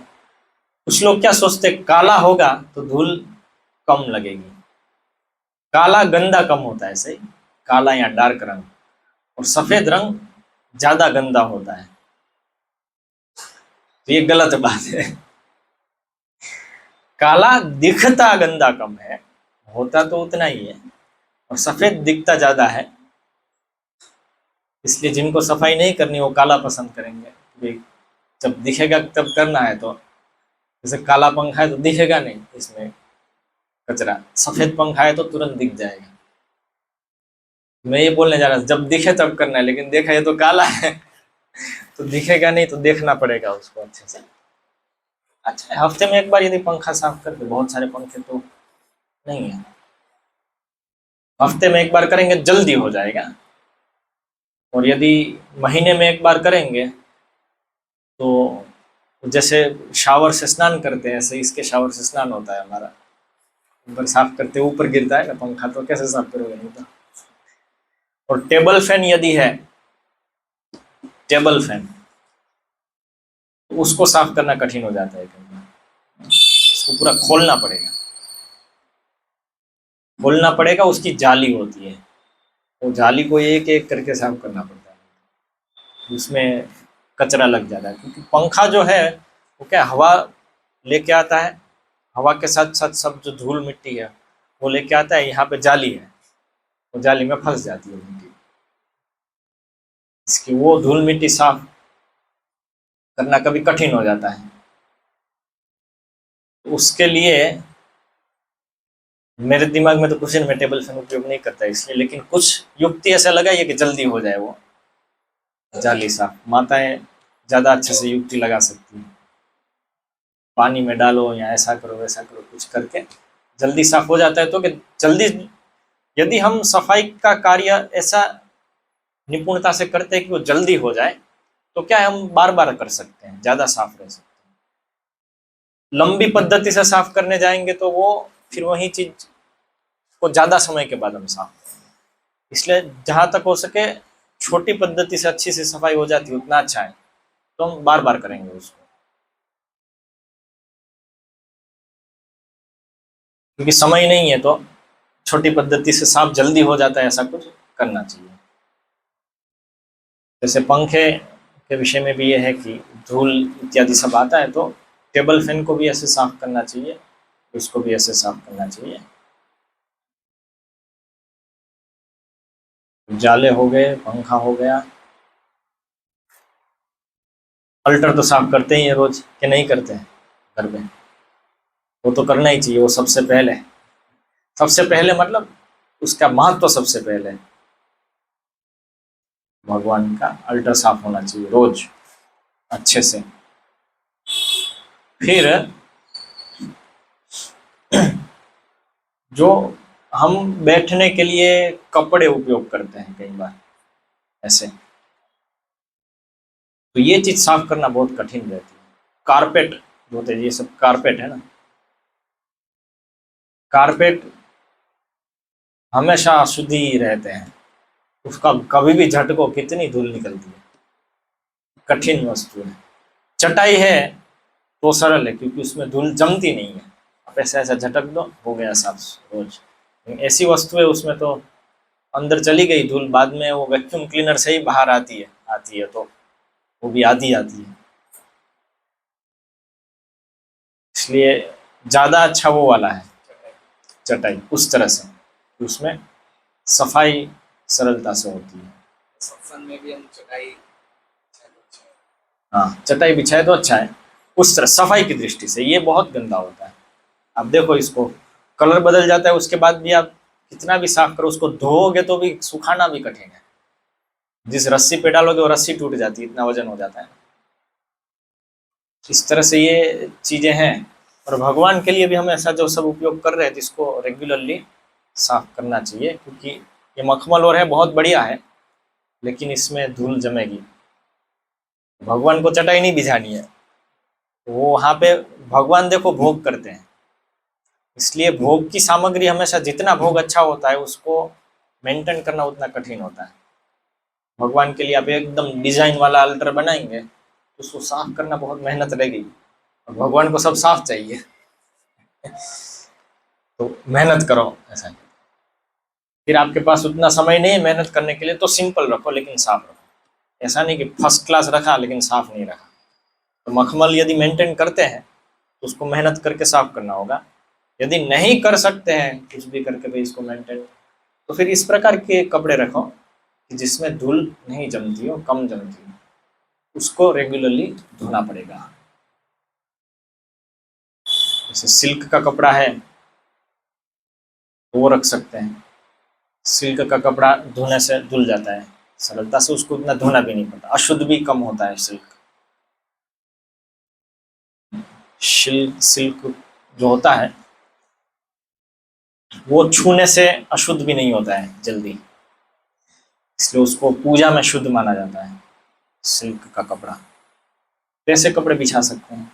कुछ लोग क्या सोचते, काला होगा तो धूल कम लगेगी। काला गंदा कम होता है, सही, काला या डार्क रंग, और सफेद रंग ज्यादा गंदा होता है। तो ये गलत बात है। काला दिखता गंदा कम है, होता तो उतना ही है, और सफेद दिखता ज्यादा है। इसलिए जिनको सफाई नहीं करनी वो काला पसंद करेंगे। जब दिखेगा तब करना है, तो जैसे काला पंखा है तो दिखेगा नहीं इसमें कचरा, सफेद पंखा है तो तुरंत दिख जाएगा। मैं ये बोलने जा रहा था, जब दिखे तब करना है, लेकिन देखा ये तो काला है तो दिखेगा नहीं, तो देखना पड़ेगा उसको अच्छे से। अच्छा, हफ्ते में एक बार यदि पंखा साफ कर दे, बहुत सारे पंखे तो नहीं है, हफ्ते में एक बार करेंगे जल्दी हो जाएगा। और यदि महीने में एक बार करेंगे तो जैसे शावर से स्नान करते हैं, ऐसे इसके शावर से स्नान होता है हमारा। ऊपर साफ करते ऊपर गिरता है ना पंखा, तो कैसे साफ करोगे? नहीं तो। और टेबल फैन यदि है, टेबल फैन, तो उसको साफ करना कठिन हो जाता है कई बार। उसको पूरा खोलना पड़ेगा, खोलना पड़ेगा, उसकी जाली होती है, वो जाली को एक एक करके साफ करना पड़ता है, उसमें कचरा लग जाता है। क्योंकि पंखा जो है वो क्या हवा लेके आता है, हवा के साथ साथ सब जो धूल मिट्टी है वो लेके आता है। यहाँ पे जाली है, वो जाली में फंस जाती है मिट्टी, इसकी वो धूल मिट्टी साफ करना कभी कठिन हो जाता है। तो उसके लिए मेरे दिमाग में तो कुछ मैं टेबल फैन उपयोग नहीं करता इसलिए, लेकिन कुछ युक्ति ऐसा लगा ये कि जल्दी हो जाए वो जाली साफ। माताएं ज़्यादा अच्छे से युक्ति लगा सकती हैं, पानी में डालो या ऐसा करो वैसा करो, कुछ करके जल्दी साफ हो जाता है। तो कि जल्दी, यदि हम सफाई का कार्य ऐसा निपुणता से करते हैं कि वो जल्दी हो जाए, तो क्या है, हम बार बार कर सकते हैं, ज़्यादा साफ रह सकते हैं। लंबी पद्धति से साफ करने जाएंगे तो वो फिर वही चीज को ज़्यादा समय के बाद हम साफ करेंगे। इसलिए जहाँ तक हो सके छोटी पद्धति से अच्छी से सफाई हो जाती है उतना अच्छा है, तो हम बार बार करेंगे उसको, क्योंकि समय नहीं है तो छोटी पद्धति से साफ जल्दी हो जाता है, ऐसा कुछ करना चाहिए। जैसे पंखे के विषय में भी ये है कि धूल इत्यादि सब आता है, तो टेबल फैन को भी ऐसे साफ करना चाहिए, उसको भी ऐसे साफ करना चाहिए। जाले हो गए, पंखा हो गया। अल्टर तो साफ करते ही है रोज, कि नहीं करते हैं घर में? वो तो करना ही चाहिए, वो सबसे पहले, सबसे पहले मतलब उसका महत्व तो सबसे पहले भगवान का अल्टर साफ होना चाहिए रोज अच्छे से। फिर जो हम बैठने के लिए कपड़े उपयोग करते हैं कई बार ऐसे, तो ये चीज साफ करना बहुत कठिन रहती है। कारपेट होते हैं, ये सब कारपेट है ना, कारपेट हमेशा अशुद्ध ही रहते हैं, उसका कभी भी झटको कितनी धूल निकलती है, कठिन वस्तु है। चटाई है तो सरल है क्योंकि उसमें धूल जमती नहीं है, आप ऐसा ऐसा झटक दो हो गया साफ रोज। ऐसी वस्तु है उसमें तो अंदर चली गई धूल, बाद में वो वैक्यूम क्लीनर से ही बाहर आती है तो वो भी आधी आती है। इसलिए ज़्यादा अच्छा वो वाला है चटाई, उस तरह से उसमें सफाई सरलता से होती है। सत्संग में भी हम चटाई हाँ, चटाई बिछाए तो अच्छा है, उस तरह सफाई की दृष्टि से। ये बहुत गंदा होता है, आप देखो इसको, कलर बदल जाता है उसके बाद भी आप कितना भी साफ करो, उसको धोओगे तो भी सुखाना भी कठिन है। जिस रस्सी पे डालोगे वो रस्सी टूट जाती है, इतना वजन हो जाता है। इस तरह से ये चीजें हैं। और भगवान के लिए भी हम ऐसा जो सब उपयोग कर रहे हैं, इसको रेगुलरली साफ करना चाहिए, क्योंकि ये मखमल और है बहुत बढ़िया है, लेकिन इसमें धूल जमेगी। भगवान को चटाई नहीं बिछानी है, वो वहाँ पे भगवान देखो भोग करते हैं, इसलिए भोग की सामग्री हमेशा, जितना भोग अच्छा होता है उसको मेंटेन करना उतना कठिन होता है। भगवान के लिए आप एकदम डिजाइन वाला अल्टर बनाएंगे तो उसको साफ करना बहुत मेहनत लगेगी, और भगवान को सब साफ चाहिए तो मेहनत करो ऐसा। फिर आपके पास उतना समय नहीं है मेहनत करने के लिए, तो सिंपल रखो लेकिन साफ रखो। ऐसा नहीं कि फर्स्ट क्लास रखा लेकिन साफ नहीं रखा। तो मखमल यदि मेंटेन करते हैं तो उसको मेहनत करके साफ करना होगा। यदि नहीं कर सकते हैं कुछ भी करके भाई इसको मेंटेन, तो फिर इस प्रकार के कपड़े रखो कि जिसमें धूल नहीं जमती हो, कम जमती हो, उसको रेगुलरली धोना पड़ेगा। जैसे सिल्क का कपड़ा है वो रख सकते हैं, सिल्क का कपड़ा धोने से धुल जाता है सरलता से, उसको उतना धोना भी नहीं पड़ता, अशुद्ध भी कम होता है। सिल्क जो होता है वो छूने से अशुद्ध भी नहीं होता है जल्दी, इसलिए उसको पूजा में शुद्ध माना जाता है सिल्क का कपड़ा। ऐसे कपड़े बिछा सकते हैं,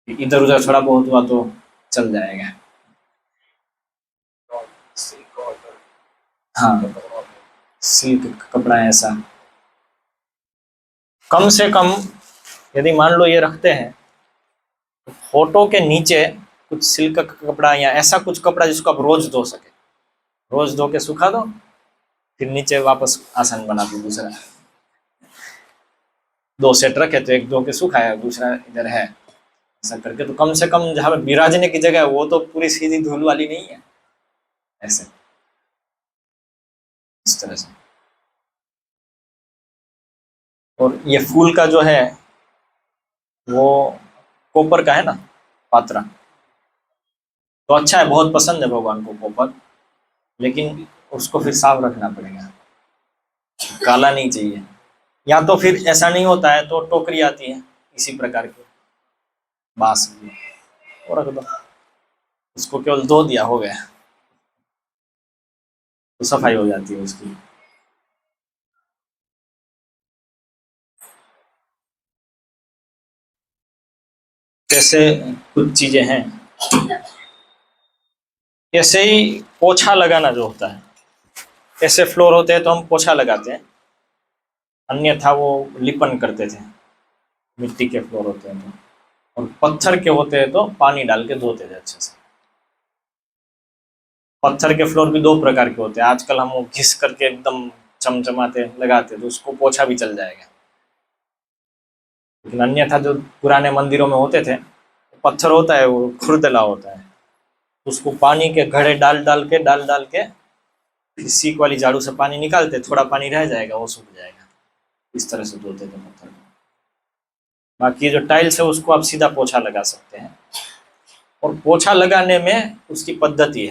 इधर उधर थोड़ा बहुत हुआ तो चल जाएगा। सिल्क और हाँ, सिल्क का कपड़ा है ऐसा, कम से कम यदि मान लो ये रखते हैं तो फोटो के नीचे कुछ सिल्क का कपड़ा या ऐसा कुछ कपड़ा जिसको आप रोज धो सके, रोज धो के सुखा दो, फिर नीचे वापस आसन बना दो दूसरा। 2 सेट रखे तो एक धो के सुखाया, दूसरा इधर है, ऐसा करके तो कम से कम जहाँ पे बिराजने की जगह है वो तो पूरी सीधी धूल वाली नहीं है, ऐसे इस तरह से। और ये फूल का जो है वो कॉपर का है ना पात्रा, तो अच्छा है, बहुत पसंद है भगवान को कॉपर, लेकिन उसको फिर साफ रखना पड़ेगा, काला नहीं चाहिए। या तो फिर ऐसा नहीं होता है तो टोकरी आती है इसी प्रकार की बांस की, और रख दो, उसको केवल धो दिया, हो गया, तो सफाई हो जाती है उसकी। जैसे कुछ चीजें हैं, ऐसे ही पोछा लगाना जो होता है, ऐसे फ्लोर होते हैं तो हम पोछा लगाते हैं, अन्यथा वो लिपन करते थे, मिट्टी के फ्लोर होते हैं तो, और पत्थर के होते हैं तो पानी डाल के धोते थे अच्छे से। पत्थर के फ्लोर भी दो प्रकार के होते हैं, आजकल हम वो घिस करके एकदम चमचमाते लगाते तो उसको पोछा भी चल जाएगा, लेकिन अन्यथा जो पुराने मंदिरों में होते थे, पत्थर होता है वो खुरदला होता है, उसको पानी के घड़े डाल डाल के फिर सीख वाली झाड़ू से पानी निकालते, थोड़ा पानी रह जाएगा वो सूख जाएगा, इस तरह से धोते थे पत्थर को। बाकी जो टाइल्स है उसको आप सीधा पोछा लगा सकते हैं, और पोछा लगाने में उसकी पद्धति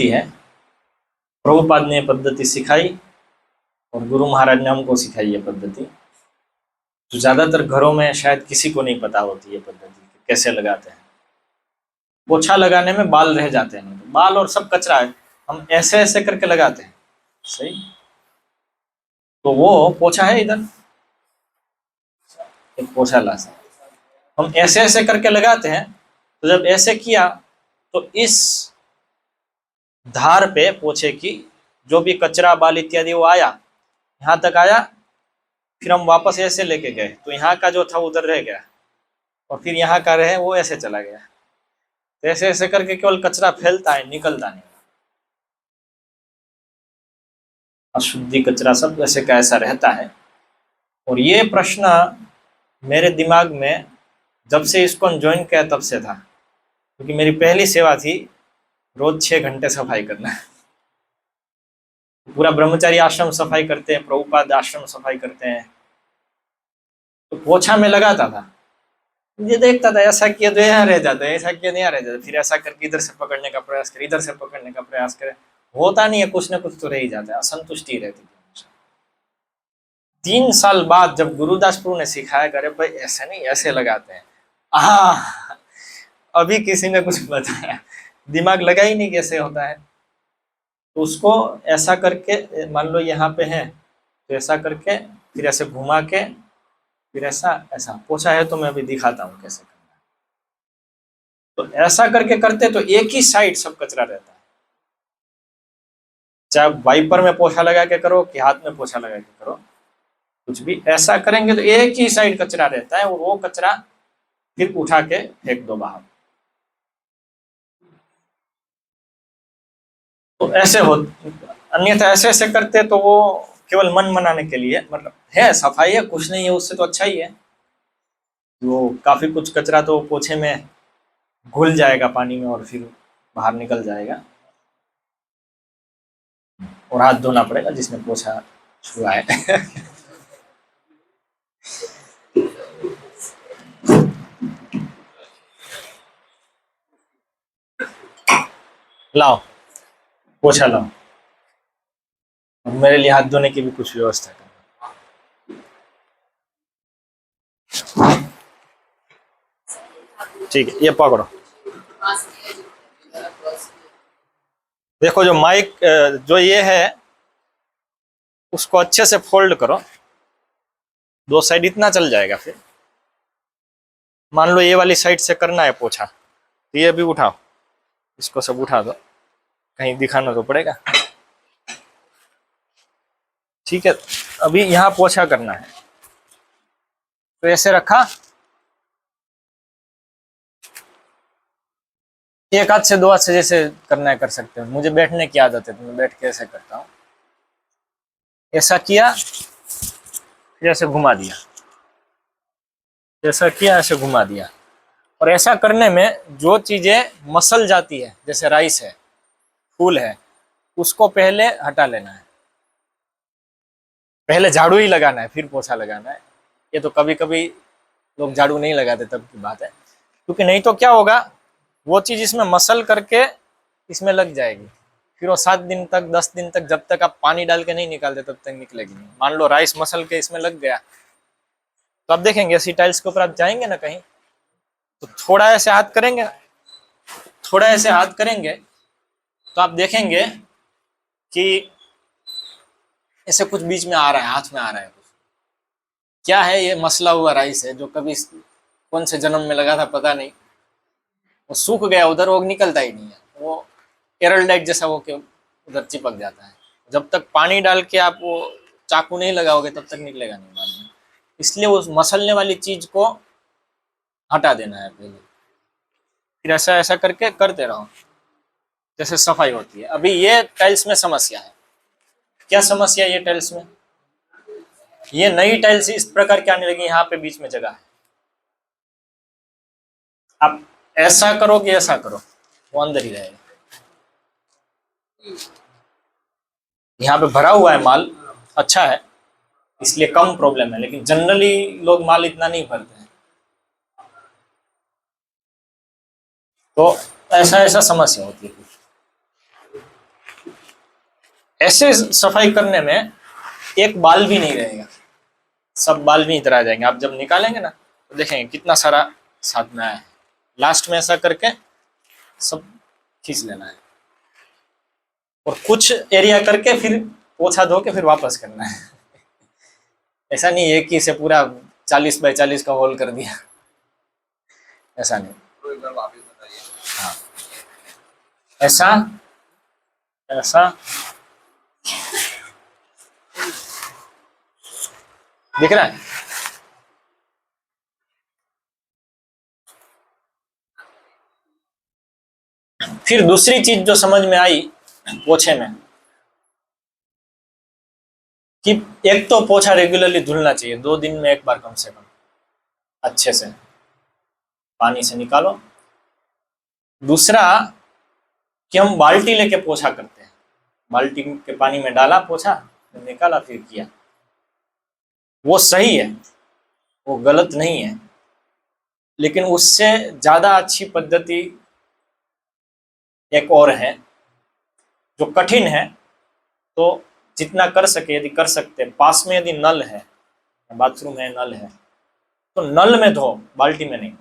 है, प्रभुपाद ने पद्धति सिखाई और गुरु महाराज ने हमको सिखाई ये पद्धति, जो ज्यादातर घरों में शायद किसी को नहीं पता होती है पद्धति कैसे लगाते हैं। पोछा लगाने में बाल रह जाते हैं, तो बाल और सब कचरा है, हम ऐसे ऐसे करके लगाते हैं, सही, तो वो पोछा है, इधर एक पोछा ला सकते, हम ऐसे ऐसे करके लगाते हैं, तो जब ऐसे किया तो इस धार पे पोछे की जो भी कचरा बाल इत्यादि वो आया, यहाँ तक आया, फिर हम वापस ऐसे लेके गए तो यहाँ का जो था उधर रह गया, और फिर यहाँ का रहे वो ऐसे चला गया, तो ऐसे ऐसे करके केवल कचरा फैलता है, निकलता नहीं, अशुद्धि कचरा सब ऐसे का ऐसा रहता है। और ये प्रश्न मेरे दिमाग में जब से इसको ज्वाइन किया तब से था, क्योंकि मेरी पहली सेवा थी रोज 6 घंटे सफाई करना, पूरा ब्रह्मचारी आश्रम सफाई करते हैं, प्रभुपाद आश्रम सफाई करते हैं, तो पोछा में लगाता था, ये देखता था ऐसा किया तो यहाँ रह जाता है, ऐसा किया तो यहाँ रह जाता है, फिर ऐसा करके इधर से पकड़ने का प्रयास करे, इधर से पकड़ने का प्रयास करे, होता नहीं है, कुछ ना कुछ तो रह ही जाता है, असंतुष्टि रहती थी। 3 साल बाद जब गुरुदास प्रभु ने सिखाया, करे भाई ऐसे नहीं, ऐसे लगाते हैं, अभी किसी ने कुछ बताया, दिमाग लगा ही नहीं कैसे होता है, तो उसको ऐसा करके, मान लो यहाँ पे है तो ऐसा करके, फिर ऐसे घुमा के, फिर ऐसा ऐसा पोछा है, तो मैं अभी दिखाता हूँ कैसे करना है। तो ऐसा करके करते तो एक ही साइड सब कचरा रहता है, चाहे वाइपर में पोछा लगा के करो कि हाथ में पोछा लगा के करो, कुछ भी ऐसा करेंगे तो एक ही साइड कचरा रहता है, और वो कचरा फिर उठा के फेंक दो बाहर। तो ऐसे हो, अन्यथा ऐसे ऐसे करते तो वो केवल मन मनाने के लिए, मतलब है सफाई है, कुछ नहीं है, उससे तो अच्छा ही है, वो काफी कुछ कचरा तो पोछे में घुल जाएगा पानी में और फिर बाहर निकल जाएगा, और हाथ धोना पड़ेगा जिसने पोछा छुआ है। लाओ पोछा लाओ, मेरे लिए हाथ धोने की भी कुछ व्यवस्था कर। ठीक है, ये पकड़ो, देखो जो माइक जो ये है उसको अच्छे से फोल्ड करो, 2 साइड इतना चल जाएगा, फिर मान लो ये वाली साइड से करना है पोछा, तो ये भी उठाओ, इसको सब उठा दो, कहीं दिखाना तो पड़ेगा, ठीक है। अभी यहाँ पोछा करना है, तो ऐसे रखा, एक हाथ से 2 हाथ से जैसे करना है कर सकते हो, मुझे बैठने की आदत है तो मैं बैठ के ऐसे करता हूँ, ऐसा किया फिर ऐसे घुमा दिया, ऐसा किया ऐसे घुमा दिया, और ऐसा करने में जो चीजें मसल जाती है, जैसे राइस है, फूल है, उसको पहले हटा लेना है, पहले झाड़ू ही लगाना है फिर पोछा लगाना है। ये तो कभी कभी लोग झाड़ू नहीं लगाते तब की बात है, क्योंकि नहीं तो क्या होगा, वो चीज इसमें मसल करके इसमें लग जाएगी, फिर वो 7 दिन तक 10 दिन तक जब तक आप पानी डाल के नहीं निकालते तब तक निकलेगी नहीं। मान लो राइस मसल के इसमें लग गया, तो आप देखेंगे ऐसी टाइल्स के ऊपर आप जाएंगे ना कहीं, तो थोड़ा ऐसे हाथ करेंगे, थोड़ा ऐसे हाथ करेंगे तो आप देखेंगे कि ऐसे कुछ बीच में आ रहा है, हाथ में आ रहा है कुछ। क्या है ये? मसला हुआ राइस है, जो कभी कौन से जन्म में लगा था पता नहीं, वो सूख गया उधर, वो निकलता ही नहीं है, वो एरलडाइट जैसा वो के उधर चिपक जाता है। जब तक पानी डाल के आप वो चाकू नहीं लगाओगे तब तक निकलेगा नहीं बाद में। इसलिए उस मसलने वाली चीज को हटा देना है पहले, फिर ऐसा ऐसा करके करते रहो, जैसे सफाई होती है। अभी ये टाइल्स में समस्या है। क्या समस्या है ये टाइल्स में? ये नई टाइल्स इस प्रकार की आने लगी, यहाँ पे बीच में जगह है, आप ऐसा करो कि ऐसा करो, वो अंदर ही रहेगा। यहाँ पे भरा हुआ है माल, अच्छा है, इसलिए कम प्रॉब्लम है, लेकिन जनरली लोग माल इतना नहीं भरते हैं, तो ऐसा ऐसा समस्या होती है। ऐसे सफाई करने में एक बाल भी नहीं रहेगा, सब बाल भी इधर आ जाएंगे। आप जब निकालेंगे ना तो देखेंगे कितना सारा साथ में आया है। लास्ट में ऐसा करके सब खींच लेना है, और कुछ एरिया करके फिर पोछा धो के फिर वापस करना है। ऐसा नहीं है कि इसे पूरा 40x40 का होल कर दिया, ऐसा नहीं। तो एक बार वापस बताइए। हाँ, ऐसा ऐसा दिख रहा है। फिर दूसरी चीज जो समझ में आई पोछे में, कि एक तो पोछा रेगुलरली धुलना चाहिए, 2 दिन में एक बार कम से कम, अच्छे से पानी से निकालो। दूसरा कि हम बाल्टी लेके पोछा करते हैं, बाल्टी के पानी में डाला पोछा, निकाला, फिर किया, वो सही है, वो गलत नहीं है, लेकिन उससे ज्यादा अच्छी पद्धति एक और है जो कठिन है। तो जितना कर सके, यदि कर सकते, पास में यदि नल है, बाथरूम है, नल है, तो नल में धो, बाल्टी में नहीं।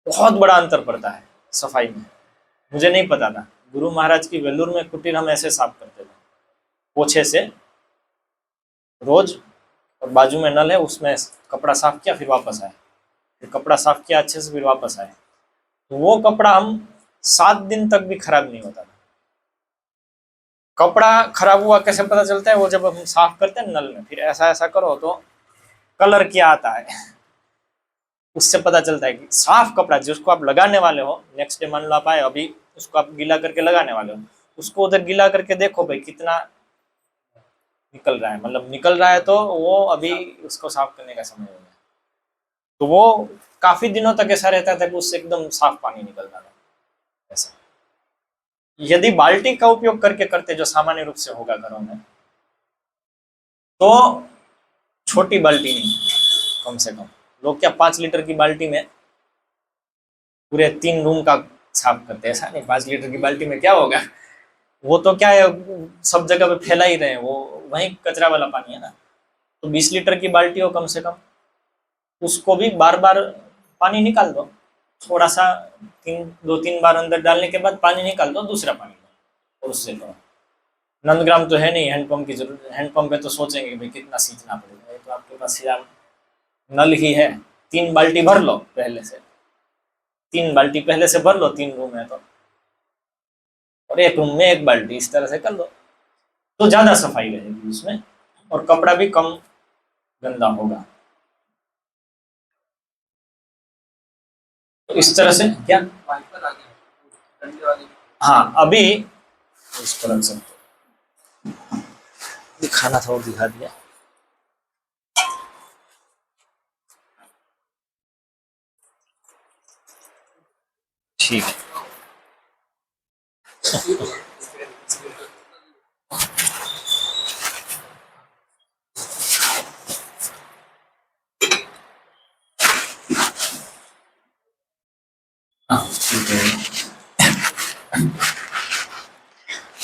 बहुत बड़ा अंतर पड़ता है सफाई में। मुझे नहीं पता था, गुरु महाराज की वेलूर में कुटीर हम ऐसे साफ करते थे, पोछे से रोज, और बाजू में नल है, उसमें कपड़ा साफ किया, फिर वापस आए, फिर कपड़ा साफ किया अच्छे से, फिर वापस आए, तो वो कपड़ा हम 7 दिन तक भी खराब नहीं होता था। कपड़ा खराब हुआ कैसे पता चलता है? वो जब हम साफ करते हैं नल में, फिर ऐसा ऐसा करो तो कलर क्या आता है, उससे पता चलता है कि साफ कपड़ा जिसको आप लगाने वाले हो, नेक्स्ट डे मान लो आप आए, अभी उसको आप गीला करके लगाने वाले हो, उसको उधर गीला करके देखो भाई कितना निकल रहा है, मतलब निकल रहा है, तो वो अभी उसको साफ करने का समय हो गया। तो वो काफी दिनों तक ऐसा रहता था कि उससे एकदम साफ पानी निकलता था। ऐसा यदि बाल्टी का उपयोग करके करते, जो सामान्य रूप से होगा घरों में, तो छोटी बाल्टी नहीं, कम से कम लोग क्या 5 लीटर की बाल्टी में पूरे 3 रूम का साफ करते हैं। ऐसा नहीं, 5 लीटर की बाल्टी में क्या होगा, वो तो क्या है, सब जगह पे फैला ही रहे, वो वही कचरा वाला पानी है ना। तो 20 लीटर की बाल्टी हो कम से कम, उसको भी बार बार पानी निकाल दो, थोड़ा सा 2-3 बार अंदर डालने के बाद पानी निकाल दो, दूसरा पानी दो, और उससे करो। नंदग्राम तो है नहीं, हैंडपंप की जरूरत, हैंडपंप पे तो सोचेंगे भाई कितना सींचना पड़ेगा, तो आपके पास सिर्फ नल ही है, 3 बाल्टी भर लो पहले से, 3 बाल्टी पहले से भर लो, 3 रूम है तो, और 1 रूम में 1 बाल्टी, इस तरह से कर लो, तो ज्यादा सफाई रहेगी उसमें, और कपड़ा भी कम गंदा होगा। तो इस तरह से क्या, वाइपर आ गया डंडे वाले। हाँ, अभी इसको रख सकते हो। दिखाना था और दिखा दिया। ठीक है।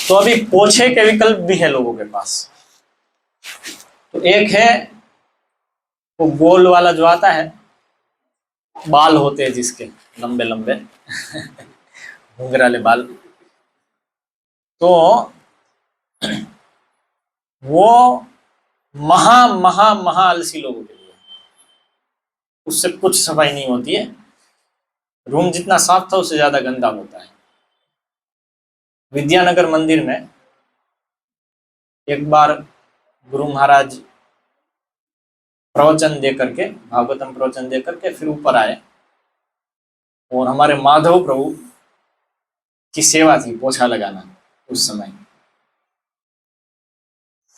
तो अभी पोछे के विकल्प भी है लोगों के पास। तो एक है वो गोल वाला जो आता है, बाल होते हैं जिसके लंबे लंबे घुंघराले बाल, तो वो महा महा महा आलसी लोगों के लिए, उससे कुछ सफाई नहीं होती है। रूम जितना साफ था उससे ज्यादा गंदा होता है। विद्यानगर मंदिर में एक बार गुरु महाराज प्रवचन दे करके, भागवतम प्रवचन दे करके फिर ऊपर आए, और हमारे माधव प्रभु की सेवा थी पोछा लगाना उस समय।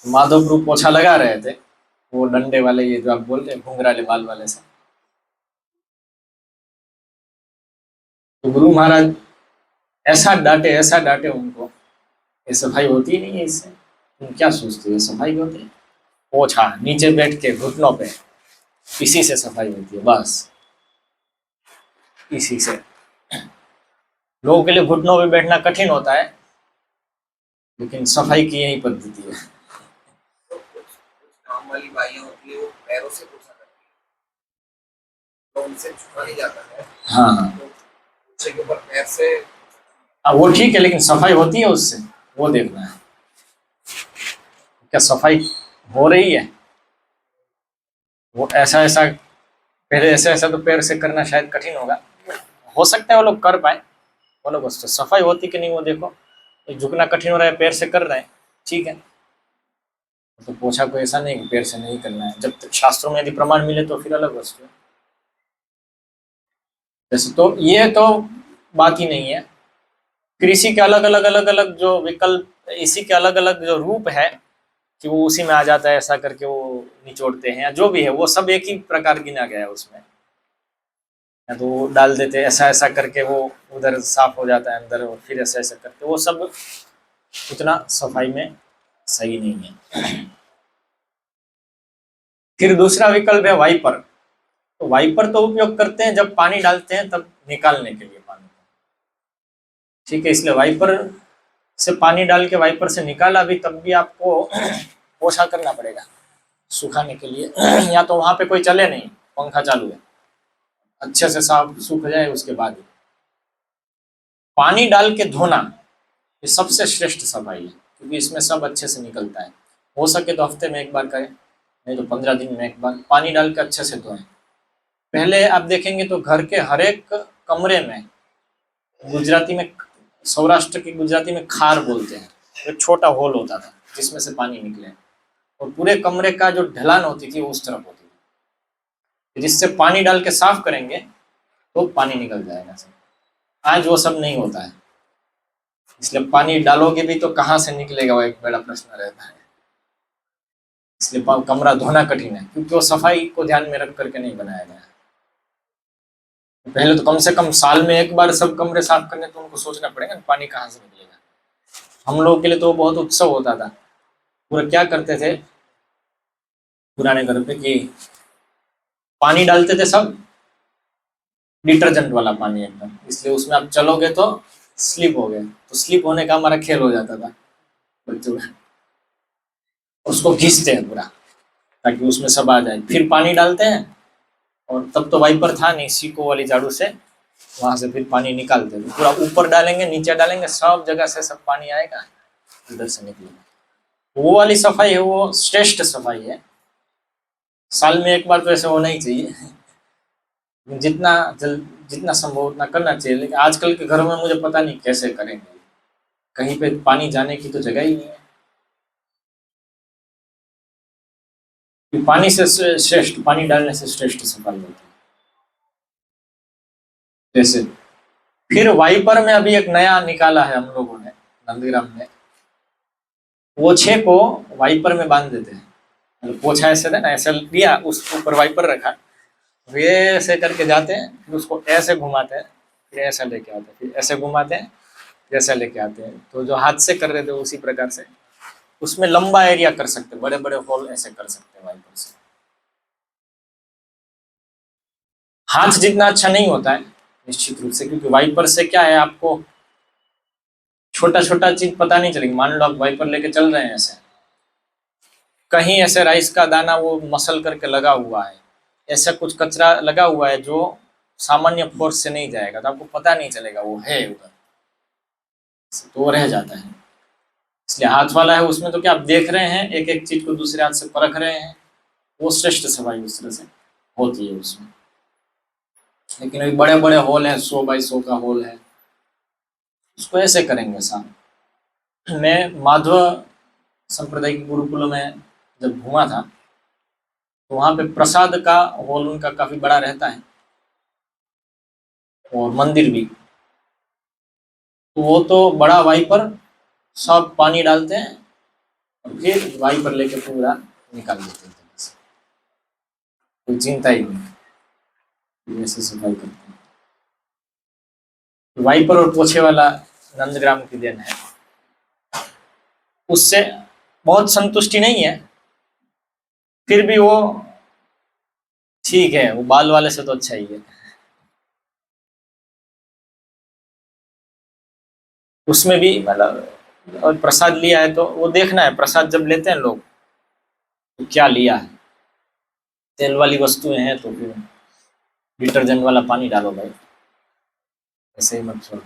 माधव प्रभु पोछा लगा रहे थे, वो डंडे वाले, ये जो आप बोलते हैं घुंघराले बाल वाले से। तो गुरु महाराज ऐसा डांटे उनको, ये सफाई होती ही नहीं है इससे, तुम क्या सोचते हो सफाई होती है? पोछा नीचे बैठ के घुटनों पे, इसी से सफाई होती है, बस इसी से। लोगों के लिए घुटनों पे बैठना कठिन होता है, लेकिन सफाई की यही पद्धति है। तो कुछ काम वाली बाइयां होती है वो पैरों से पोछा करती है, तो उनसे छुआ नहीं जाता है। हाँ हाँ, तो पोछे के ऊपर पैर से वो ठीक है, लेकिन सफाई होती है उससे, वो देखना है क्या सफाई हो रही है। वो ऐसा ऐसा पहले ऐसा ऐसा तो पैर से करना शायद कठिन होगा, हो सकता है वो लोग कर पाए, वो लोग उससे सफाई होती कि नहीं वो देखो। ये झुकना कठिन हो रहा है, पैर से कर रहे हैं, ठीक है। तो पोछा को ऐसा नहीं कि पैर से नहीं करना है, जब तक शास्त्रों में यदि प्रमाण मिले तो फिर अलग वस्तु है। जैसे तो ये तो बात ही नहीं है। कृषि के अलग अलग अलग अलग जो विकल्प, इसी के अलग अलग जो रूप है कि वो उसी में आ जाता है, ऐसा करके वो निचोड़ते हैं या जो भी है, वो सब एक ही प्रकार गिना गया है उसमें। या तो वो डाल देते हैं ऐसा ऐसा करके, वो उधर साफ हो जाता है अंदर, और फिर ऐसा ऐसा करके, वो सब उतना सफाई में सही नहीं है। फिर दूसरा विकल्प है वाइपर। तो वाइपर तो उपयोग करते हैं जब पानी डालते हैं तब निकालने के लिए पानी, ठीक है। इसलिए वाइपर से पानी डाल के वाइपर से निकाला भी, तब भी आपको पोछा करना पड़ेगा सुखाने के लिए। या तो वहां पे कोई चले नहीं, पंखा चालू है, अच्छे से साफ सूख जाए उसके बाद ही। पानी डाल के धोना ये सबसे श्रेष्ठ सफाई है, क्योंकि इसमें सब अच्छे से निकलता है। हो सके तो हफ्ते में एक बार करें, नहीं तो 15 दिन में एक बार पानी डाल के अच्छे से धोएं। पहले आप देखेंगे तो घर के हर एक कमरे में, गुजराती में, सौराष्ट्र की गुजराती में खार बोलते हैं, एक छोटा होल होता था जिसमें से पानी निकले, और पूरे कमरे का जो ढलान होती थी वो उस तरफ होती थी, जिससे पानी डाल के साफ करेंगे तो पानी निकल जाएगा सब। आज वो सब नहीं होता है, इसलिए पानी डालोगे भी तो कहाँ से निकलेगा, वो एक बड़ा प्रश्न रहता है। इसलिए कमरा धोना कठिन है, क्योंकि वो सफाई को ध्यान में रख करके नहीं बनाया गया है। पहले तो कम से कम साल में एक बार सब कमरे साफ करने, तो उनको सोचना पड़ेगा पानी कहाँ से निकलेगा। हम लोग के लिए तो बहुत उत्सव होता था, पूरा क्या करते थे पुराने घर पे कि पानी डालते थे सब डिटर्जेंट वाला पानी एकदम, इसलिए उसमें आप चलोगे तो स्लिप हो गए, तो स्लिप होने का हमारा खेल हो जाता था बच्चों का। उसको घिसते हैं पूरा ताकि उसमें सब आ जाए, फिर पानी डालते हैं, और तब तो वाइपर था नहीं, सीको वाली झाड़ू से वहां से फिर पानी निकालते हैं। पूरा ऊपर डालेंगे नीचे डालेंगे, सब जगह से सब पानी आएगा, इधर से निकलेगा। वो वाली सफाई है, वो श्रेष्ठ सफाई है। साल में एक बार तो ऐसे होना ही चाहिए। जितना जितना संभव उतना करना चाहिए, लेकिन आजकल के घरों में मुझे पता नहीं कैसे करेंगे, कहीं पे पानी जाने की तो जगह ही नहीं है। पानी से श्रेष्ठ, पानी डालने से श्रेष्ठ सफाई होती है। जैसे फिर वाइपर में अभी एक नया निकाला है हम लोगों ने, नंदीग्राम में, पोछे को वाइपर में बांध देते हैं। मतलब पोछा ऐसे था ना, ऐसे लिया, उस ऊपर वाइपर रखा, वे ऐसे करके जाते हैं, फिर उसको ऐसे घुमाते हैं, फिर ऐसा लेके आते हैं, फिर ऐसे घुमाते हैं, फिर ऐसा लेके आते हैं। तो जो हाथ से कर रहे थे उसी प्रकार से उसमें लंबा एरिया कर सकते, बड़े बड़े होल ऐसे कर सकते हैं वाइपर से। हाथ जितना अच्छा नहीं होता है निश्चित रूप से, क्योंकि वाइपर से क्या है, आपको छोटा छोटा चीज पता नहीं चलेगी। मान लो आप वाइपर लेके चल रहे हैं ऐसे, कहीं ऐसे राइस का दाना वो मसल करके लगा हुआ है, ऐसा कुछ कचरा लगा हुआ है जो सामान्य फोर्स से नहीं जाएगा, तो आपको पता नहीं चलेगा वो है उधर, तो वो रह जाता है। इसलिए हाथ वाला है उसमें तो क्या आप देख रहे हैं, एक एक चीज को दूसरे हाथ से परख रहे हैं, वो श्रेष्ठ सफाई उस तरह से होती है उसमें। लेकिन अभी बड़े बड़े हॉल है, 100 बाई 100 का हॉल है, उसको ऐसे करेंगे साहब। मैं माधव सांप्रदायिक गुरुकुल में जब घूमा था, तो वहाँ पे प्रसाद का हॉल उनका काफी बड़ा रहता है, और मंदिर भी। तो वो तो बड़ा वाइपर, सब पानी डालते हैं और फिर वाइपर लेके पूरा निकाल देते हैं, कोई चिंता ही नहीं, ऐसे सफाई करते हैं। वाइपर और पोछे वाला नंदग्राम की देन है, उससे बहुत संतुष्टि नहीं है, फिर भी वो ठीक है, वो बाल वाले से तो अच्छा ही है। उसमें भी मतलब, और प्रसाद लिया है तो वो देखना है, प्रसाद जब लेते हैं लोग तो क्या लिया है। तेल वाली वस्तुएं हैं तो फिर डिटर्जेंट वाला पानी डालो भाई, ऐसे ही मत छोड़ो।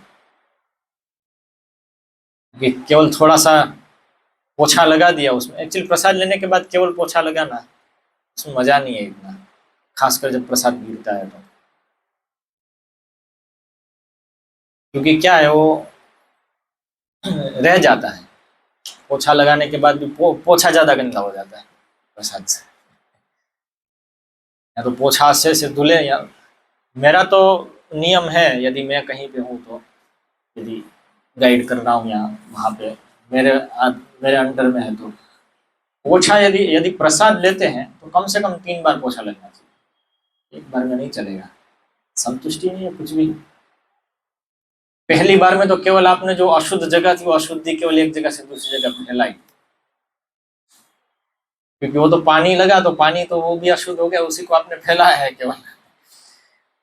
कि केवल थोड़ा सा पोछा लगा दिया उसमें, एक्चुअली प्रसाद लेने के बाद केवल पोछा लगाना उसमें मजा नहीं है इतना, खासकर जब प्रसाद गिरता है तो। क्योंकि क्या है वो रह जाता है, पोछा लगाने के बाद भी पोछा ज्यादा गंदा हो जाता है प्रसाद से। या तो पोछा से धुले, या मेरा तो नियम है, यदि मैं कहीं पे हूँ तो, यदि गाइड कर रहा हूँ या वहाँ पे मेरे अंडर में है, तो पोछा यदि यदि प्रसाद लेते हैं तो कम से कम 3 बार पोछा लगना चाहिए, एक बार में नहीं चलेगा, संतुष्टि नहीं है कुछ भी। पहली बार में तो केवल आपने जो अशुद्ध जगह थी वो अशुद्धि केवल एक जगह से दूसरी जगह फैलाई, क्योंकि वो तो पानी लगा, तो पानी तो वो भी अशुद्ध हो गया, उसी को आपने फैलाया है केवल।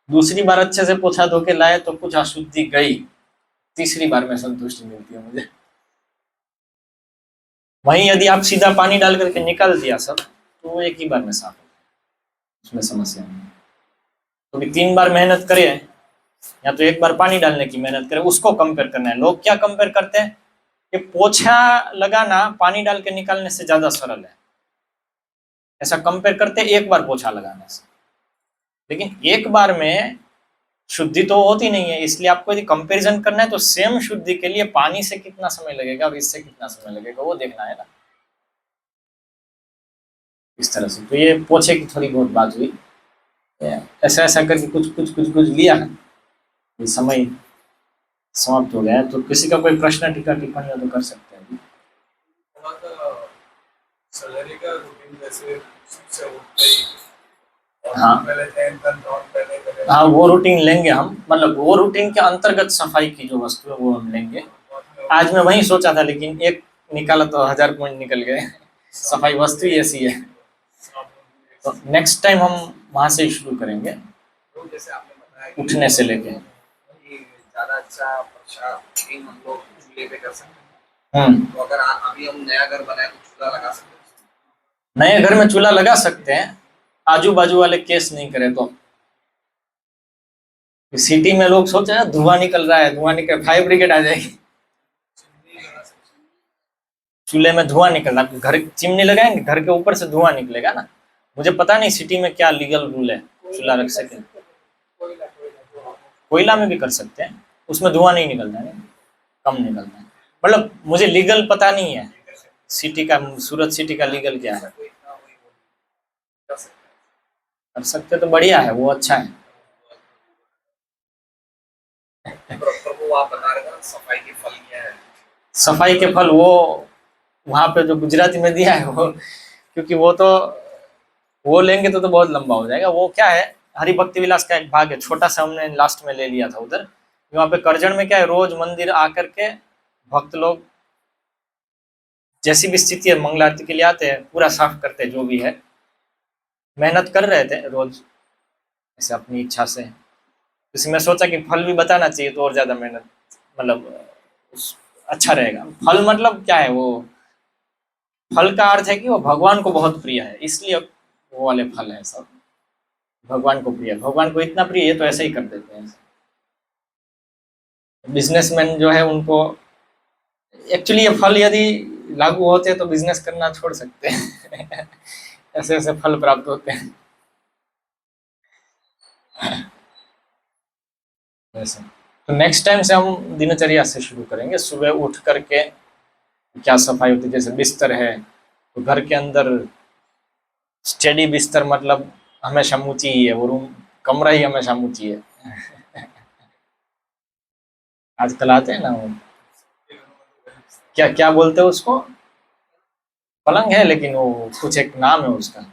दूसरी बार अच्छे से पोछा धो के लाए तो कुछ अशुद्धि गई, तीसरी बार में संतुष्टि मिलती है मुझे। वहीं यदि आप सीधा पानी डाल करके निकाल दिया सब, तो वो एक ही बार में साफ हो, उसमें समस्या नहीं। तो भी 3 बार मेहनत करे, या तो एक बार पानी डालने की मेहनत करे, उसको कंपेयर करना है। लोग क्या कंपेयर करते हैं कि पोछा लगाना पानी डाल के निकालने से ज्यादा सरल है, ऐसा कंपेयर करते हैं एक बार पोछा लगाने से। लेकिन एक बार में शुद्धि तो होती नहीं है, इसलिए आपको यदि कंपैरिजन करना है तो सेम शुद्धि के लिए पानी से कितना समय लगेगा और इससे कितना समय लगेगा वो देखना है ना, इस तरह से। तो ये पोछे की थोड़ी बहुत बात हुई, ऐसा ऐसा करके कुछ लिया है, ये समय समाप्त हो गया है। तो किसी का कोई प्रश्न टीका टिप्पणी हो तो कर सकते हैं। सैलरी का रूटीन जैसे से उठते ही और हाँ। पहले 10 टन नॉन पहले करें, हाँ, वो रूटीन लेंगे हम, मतलब वो रूटीन के अंतर्गत सफाई की जो वस्तु है वो हम लेंगे। आज मैं वही सोचा था, लेकिन एक निकाला तो 1000 पॉइंट निकल गए। सफाई वस्तु ही ऐसी है, तो नेक्स्ट टाइम हम वहां से शुरू करेंगे, तो जैसे आपने बताया कि उठने से लेके। ज्यादा अच्छा प्रसाद हम लोग चूल्हे पे कर सकते हैं। तो अगर अभी हम नया घर बनाए तो चूल्हा लगा सकते हैं। नए घर में चूल्हा लगा सकते हैं, आजू बाजू वाले केस नहीं करें तो। सिटी में लोग सोच रहे हैं धुआं निकल रहा है, धुआं निकल, फायर ब्रिगेड आ जाएगी। चूल्हे में धुआं निकल रहा है, घर चिमनी लगाएंगे, घर के ऊपर से धुआं निकलेगा ना। मुझे पता नहीं सिटी में क्या लीगल रूल है, चूल्हा रख सके। कोयला में भी कर सकते हैं, उसमें धुआं नहीं निकलता है, कम निकलता है। मतलब मुझे लीगल पता नहीं है सिटी का, सूरत सिटी का लीगल क्या है। कर सकते तो बढ़िया है, वो अच्छा है। प्रभु आप बता रहे थे सफाई के फल क्या है? सफाई के फल वो वहां पे जो गुजराती में दिया है वो, क्योंकि वो लेंगे तो बहुत लंबा हो जाएगा। वो क्या है, हरि भक्ति विलास का एक भाग है, छोटा सा हमने लास्ट में ले लिया था उधर। वहाँ पे करजण में क्या है, रोज मंदिर आकर के भक्त लोग जैसी भी स्थिति है मंगल आरती के लिए आते हैं, पूरा साफ करते हैं, जो भी है मेहनत कर रहे थे रोज ऐसे अपनी इच्छा से। इसमें सोचा कि फल भी बताना चाहिए तो और ज्यादा मेहनत, मतलब अच्छा रहेगा। फल मतलब क्या है, वो फल का अर्थ है कि वो भगवान को बहुत प्रिय है, इसलिए वो वाले फल है सब भगवान को प्रिय है। भगवान को इतना प्रिय है तो ऐसे ही कर देते हैं। बिजनेसमैन जो है उनको एक्चुअली ये फल यदि लागू होते तो बिजनेस करना छोड़ सकते हैं ऐसे ऐसे फल प्राप्त होते हैं वैसे। तो नेक्स्ट टाइम से हम दिनचर्या से शुरू करेंगे, सुबह उठ करके क्या सफाई होती है। जैसे बिस्तर है तो घर के अंदर स्टेडी बिस्तर मतलब हमेशा ऊंची ही है, वो रूम कमरा ही हमेशा ऊंची है आजकल आते हैं ना वो, क्या क्या बोलते हैं उसको, पलंग है लेकिन वो कुछ एक नाम है उसका,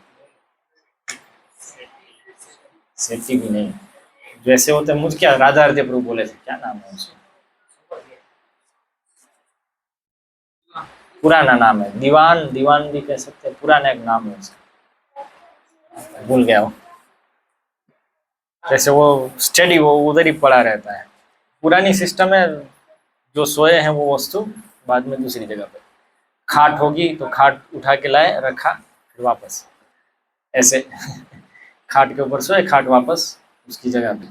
सेफ्टी भी नहीं, जैसे होते हैं मुझे क्या राजा हृदय प्रभु बोले थे, क्या नाम है उसका, पुराना नाम है, दीवान, दीवान भी कह सकते हैं, पुराना एक नाम है उसका, भूल गया वो। जैसे वो स्टडी वो उधर ही पड़ा रहता है, पुरानी सिस्टम है, जो सोए हैं वो वस्तु बाद में दूसरी जगह पे, खाट होगी तो खाट उठा के लाए रखा फिर वापस ऐसे खाट के ऊपर सोए, खाट वापस उसकी जगह पे,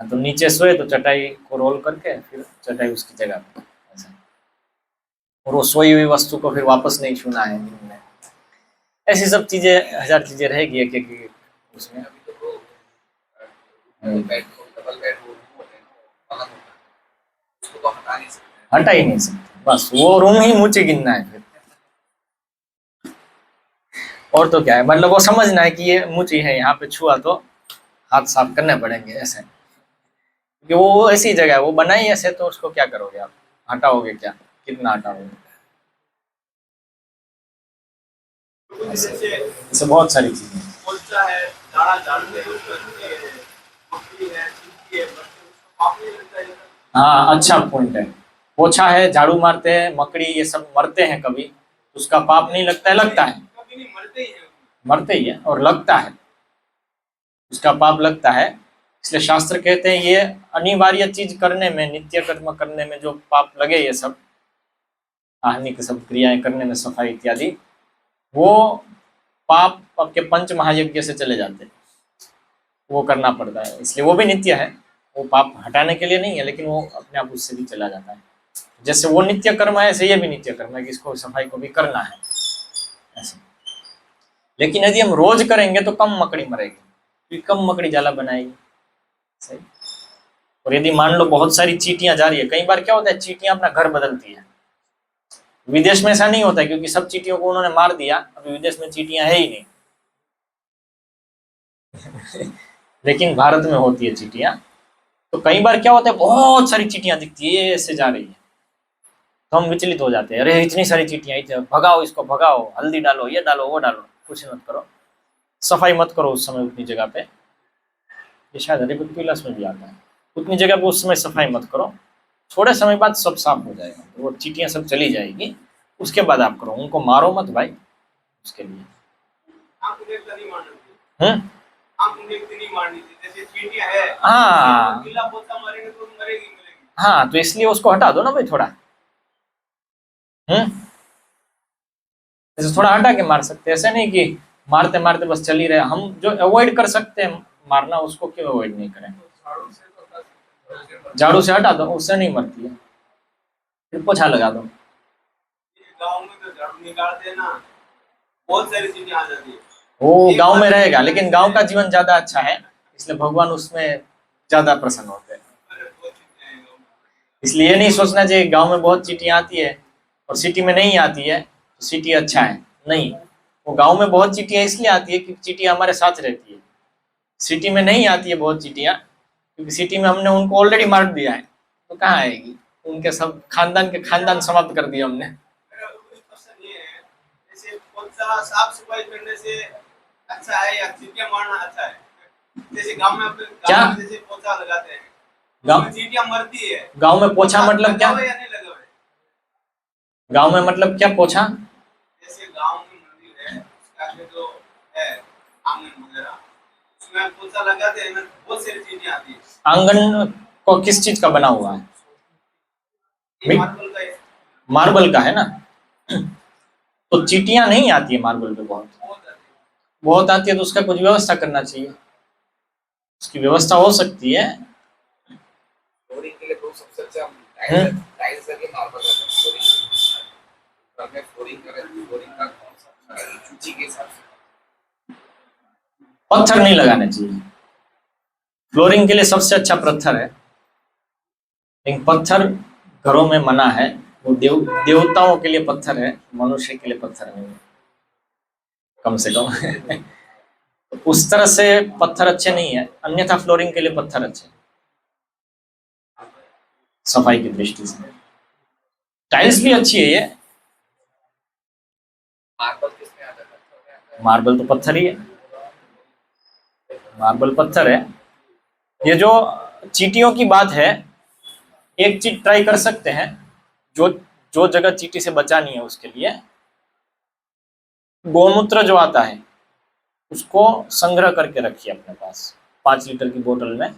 तो नीचे सोए तो चटाई को रोल करके फिर चटाई उसकी जगह पे ऐसा, और वो सोई हुई वस्तु को फिर वापस नहीं छूना है दिन में। ऐसी सब चीजें, हजार चीजें रहेगी एक एक उसमें। अभी तो बेड को डबल बेड रूम होते हैं, पलंग होता है, उसको तो हटा नहीं सकते। हटा ही नहीं सकते, बस वो रूम ही मुझे गिनना है फिर, और तो क्या है, मतलब वो समझना है कि ये मुझे है, यहाँ पे छुआ तो हाथ साफ करने पड़ेंगे ऐसे, क्योंकि वो ऐसी जगह है, वो बनाई ऐसे, तो उसको क्या करोगे आप, हटाओगे क्या, कितना हटाओगे ऐसे बहुत सारी चीजें। पोचा है, झाड़ा झाड़ू है, मकड़ी है, चींटी है, बच्चे उसको पाप नहीं लगता है। हाँ अच्छा पॉइंट है, पोछा है, झाड़ू मारते हैं, मकड़ी ये सब मरते हैं कभी, उसका पाप नहीं लगता है, लगता है, कभी नहीं मरते ही है। मरते ही है और लगता है, उसका पाप लगता है। इसलिए शास्त्र कहते हैं ये अनिवार्य चीज करने में, नित्य कर्म करने में जो पाप लगे, ये सब आहनिक सब क्रियाएं करने में, सफाई इत्यादि, वो पाप आपके पंच महायज्ञ से चले जाते हैं, वो करना पड़ता है, इसलिए वो भी नित्य है, वो पाप हटाने के लिए नहीं है, लेकिन वो अपने आप उससे भी चला जाता है। जैसे वो नित्य कर्म है ऐसे ये भी नित्य कर्म है कि इसको सफाई को भी करना है ऐसे। लेकिन यदि हम रोज करेंगे तो कम मकड़ी मरेगी, क्योंकि कम मकड़ी जाला बनाएगी, सही। और यदि मान लो बहुत सारी चींटियां जा रही है, कई बार क्या होता है चींटियां अपना घर बदलती है, विदेश में ऐसा नहीं होता है क्योंकि सब चींटियों को उन्होंने मार दिया, अभी विदेश में चींटियां है ही नहीं लेकिन भारत में होती है चींटियां। तो कई बार क्या होता है बहुत सारी चींटियां दिखती है, ये ऐसे जा रही है, तो हम विचलित हो जाते हैं, अरे इतनी सारी चींटियां, इतने भगाओ इसको, भगाओ, हल्दी डालो, ये डालो, वो डालो, कुछ मत करो, सफाई मत करो उस समय उतनी जगह पे, ये शायद हरिभक्त विलास में भी आता है, उतनी जगह पे उस समय सफाई मत करो, थोड़े समय बाद सब साफ हो जाएगा, तो वो चींटियां सब चली जाएगी, उसके बाद आप करो, उनको मारो मत भाई उसके लिए। आंख देखता नहीं मारनी थी, हम्म, आंख देखती नहीं मारनी थी, जैसे चींटियां है, हाँ गीला पोता मारेंगे तो मरेगी मरेगी। हाँ, तो इसलिए उसको हटा दो ना भाई थोड़ा, जैसे थोड़ा हटा के मार सकते हैं, ऐसे नहीं कि मारते मारते बस चल ही रहे, हम जो अवॉइड कर सकते हैं मारना उसको क्यों अवॉइड नहीं करें, झाड़ू से तो हटा सकते हैं। झाड़ू से हटा दो, उससे नहीं मरती है, फिर पोछा लगा दो। गाँव में तो झाड़ू निकालते हैं ना, बहुत सारी चीजें आ जाती है। वो गांव में रहेगा, लेकिन गांव का जीवन ज्यादा अच्छा है, इसलिए भगवान उसमें ज्यादा प्रसन्न होते हैं। अरे बहुत चीजें हैं गाँव में। इसलिए ये नहीं सोचना चाहिए गांव में बहुत चींटियां आती है और सिटी में नहीं आती है तो सिटी अच्छा है, नहीं, वो गांव में बहुत चींटियां इसलिए आती है क्योंकि चींटियां हमारे साथ रहती है, सिटी में नहीं आती है बहुत चींटियां, क्योंकि सिटी में हमने उनको ऑलरेडी मार दिया है, तो कहाँ आएगी, उनके सब खानदान के खानदान समाप्त कर दिया हमने। मेरा कुछ क्वेश्चन ये है, जैसे पोछा साफ सफाई करने से अच्छा है या चींटियां मारना अच्छा है? जैसे गांव में अपने क्या? गांव में जैसे पोछा लगाते हैं, गांव उसमें चींटियां मरती है, गांव में पोछा मतलब क्या, लगा हुआ या नहीं लगा हुआ है? गांव में मतलब क्या पोछा, जैसे गांव में मंदिर है, उसके आगे जो है आंगन वगैरह, उसमें पोछा लगाते हैं ना, बहुत सारी चींटियां आती है। आंगन को किस चीज का बना हुआ है, ये मार्बल का है, मार्बल का है ना, तो चींटियां नहीं आती है मार्बल पे, बहुत आती है, तो उसका कुछ व्यवस्था करना चाहिए, उसकी व्यवस्था हो सकती है। फ्लोरिंग के लिए तो सबसे अच्छा हम्म। टाइल्स लगे मार्बल का फ्लोरिंग। घर में फ्लोरिंग करें, फ्लोरिंग का कौन सा अच्छा है सूची के हिसाब से? पत्थर नहीं लगाने चाहिए, फ्लोरिंग के लिए सबसे अच्छा पत्थर है, लेकिन पत्थर घरों में मना है, वो देवताओं के लिए पत्थर है, मनुष्य के लिए पत्थर नहीं है, कम से कम। उस तरह से पत्थर अच्छे नहीं है, अन्यथा फ्लोरिंग के लिए पत्थर अच्छे हैं, सफाई की दृष्टि से। टाइल्स भी अच्छी है ये, मार्बल किसमें आता है? मार्बल तो पत्थर ही है, मार्बल पत्थर है। ये जो चींटियों की बात है, एक चीज ट्राई कर सकते हैं, जो जो जगह चींटी से बचानी है उसके लिए, गोमूत्र जो आता है उसको संग्रह करके रखिए अपने पास, 5 लीटर की बोतल में,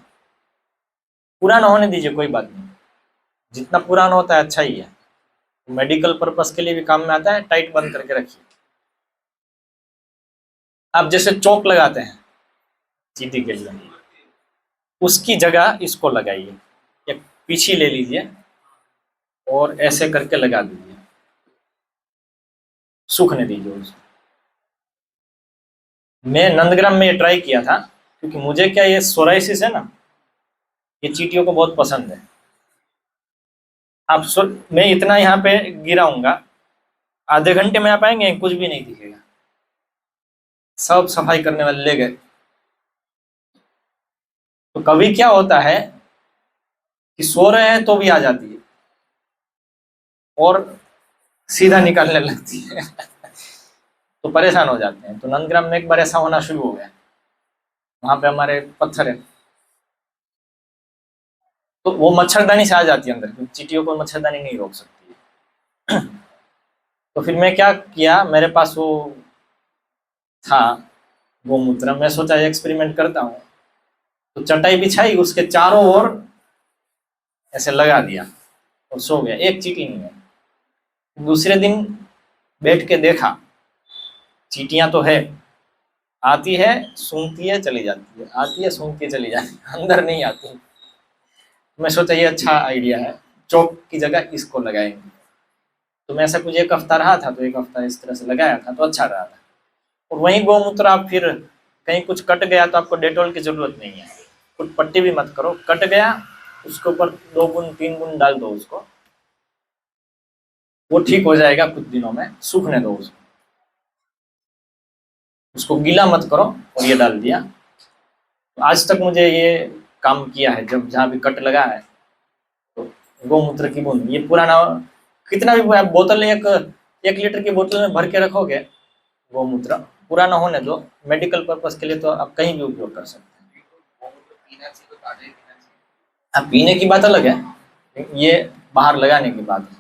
पुराना होने दीजिए, कोई बात नहीं, जितना पुराना होता है अच्छा ही है, मेडिकल पर्पस के लिए भी काम में आता है, टाइट बंद करके रखिए। आप जैसे चौक लगाते हैं चींटी के लिए, उसकी जगह इसको लगाइए, एक पीछी ले लीजिए और ऐसे करके लगा दीजिए, सूखने दीजिए उसको। मैं नंदग्राम में ये ट्राई किया था, क्योंकि मुझे क्या, ये सोराइसिस है ना, ये चींटियों को बहुत पसंद है। मैं इतना यहाँ पे गिराऊंगा, आधे घंटे में आप आएंगे कुछ भी नहीं दिखेगा, सब सफाई करने वाले ले गए। तो कभी क्या होता है कि सो रहे हैं तो भी आ जाती है और सीधा निकालने लगती है। तो परेशान हो जाते हैं। तो नंदग्राम में एक बार ऐसा होना शुरू हो गया, वहां पे हमारे पत्थर है, तो वो मच्छरदानी से आ जाती है अंदर, क्योंकि चींटियों को मच्छरदानी नहीं रोक सकती है। तो फिर मैं क्या किया, मेरे पास वो था गोमूत्र, मैं सोचा एक्सपेरिमेंट करता हूँ, तो चटाई बिछाई, उसके चारों ओर ऐसे लगा दिया और सो गया, एक चींटी नहीं है। दूसरे दिन बैठ के देखा, चींटियां तो है, आती है सूंघती है चली जाती है, आती है सूंघती है चली जाती है, अंदर नहीं आती। मैं सोचा ये अच्छा आइडिया है, चौक की जगह इसको लगाएंगे। तो मैं ऐसा कुछ एक हफ्ता रहा था, तो एक हफ्ता इस तरह से लगाया था, तो अच्छा रहा था। और वहीं गोमूत्र आप फिर कहीं कुछ कट गया तो आपको डेटॉल की जरूरत नहीं है, कुछ पट्टी भी मत करो, कट गया उसके ऊपर 2 बूंद 3 बूंद डाल दो उसको, वो ठीक हो जाएगा कुछ दिनों में, सूखने दो उसको गीला मत करो, और ये डाल दिया। तो आज तक मुझे ये काम किया है, जब जहाँ भी कट लगा है तो गोमूत्र की बूंद, ये पुराना कितना भी आप बोतल, 1 लीटर की बोतल में भर के रखोगे गोमूत्र, पुराना होने दो, मेडिकल पर्पस के लिए तो आप कहीं भी उपयोग कर सकते हैं। पीना चाहिए तो ताजा ही पीना चाहिए। अब पीने की बात अलग है, ये बाहर लगाने की बात है।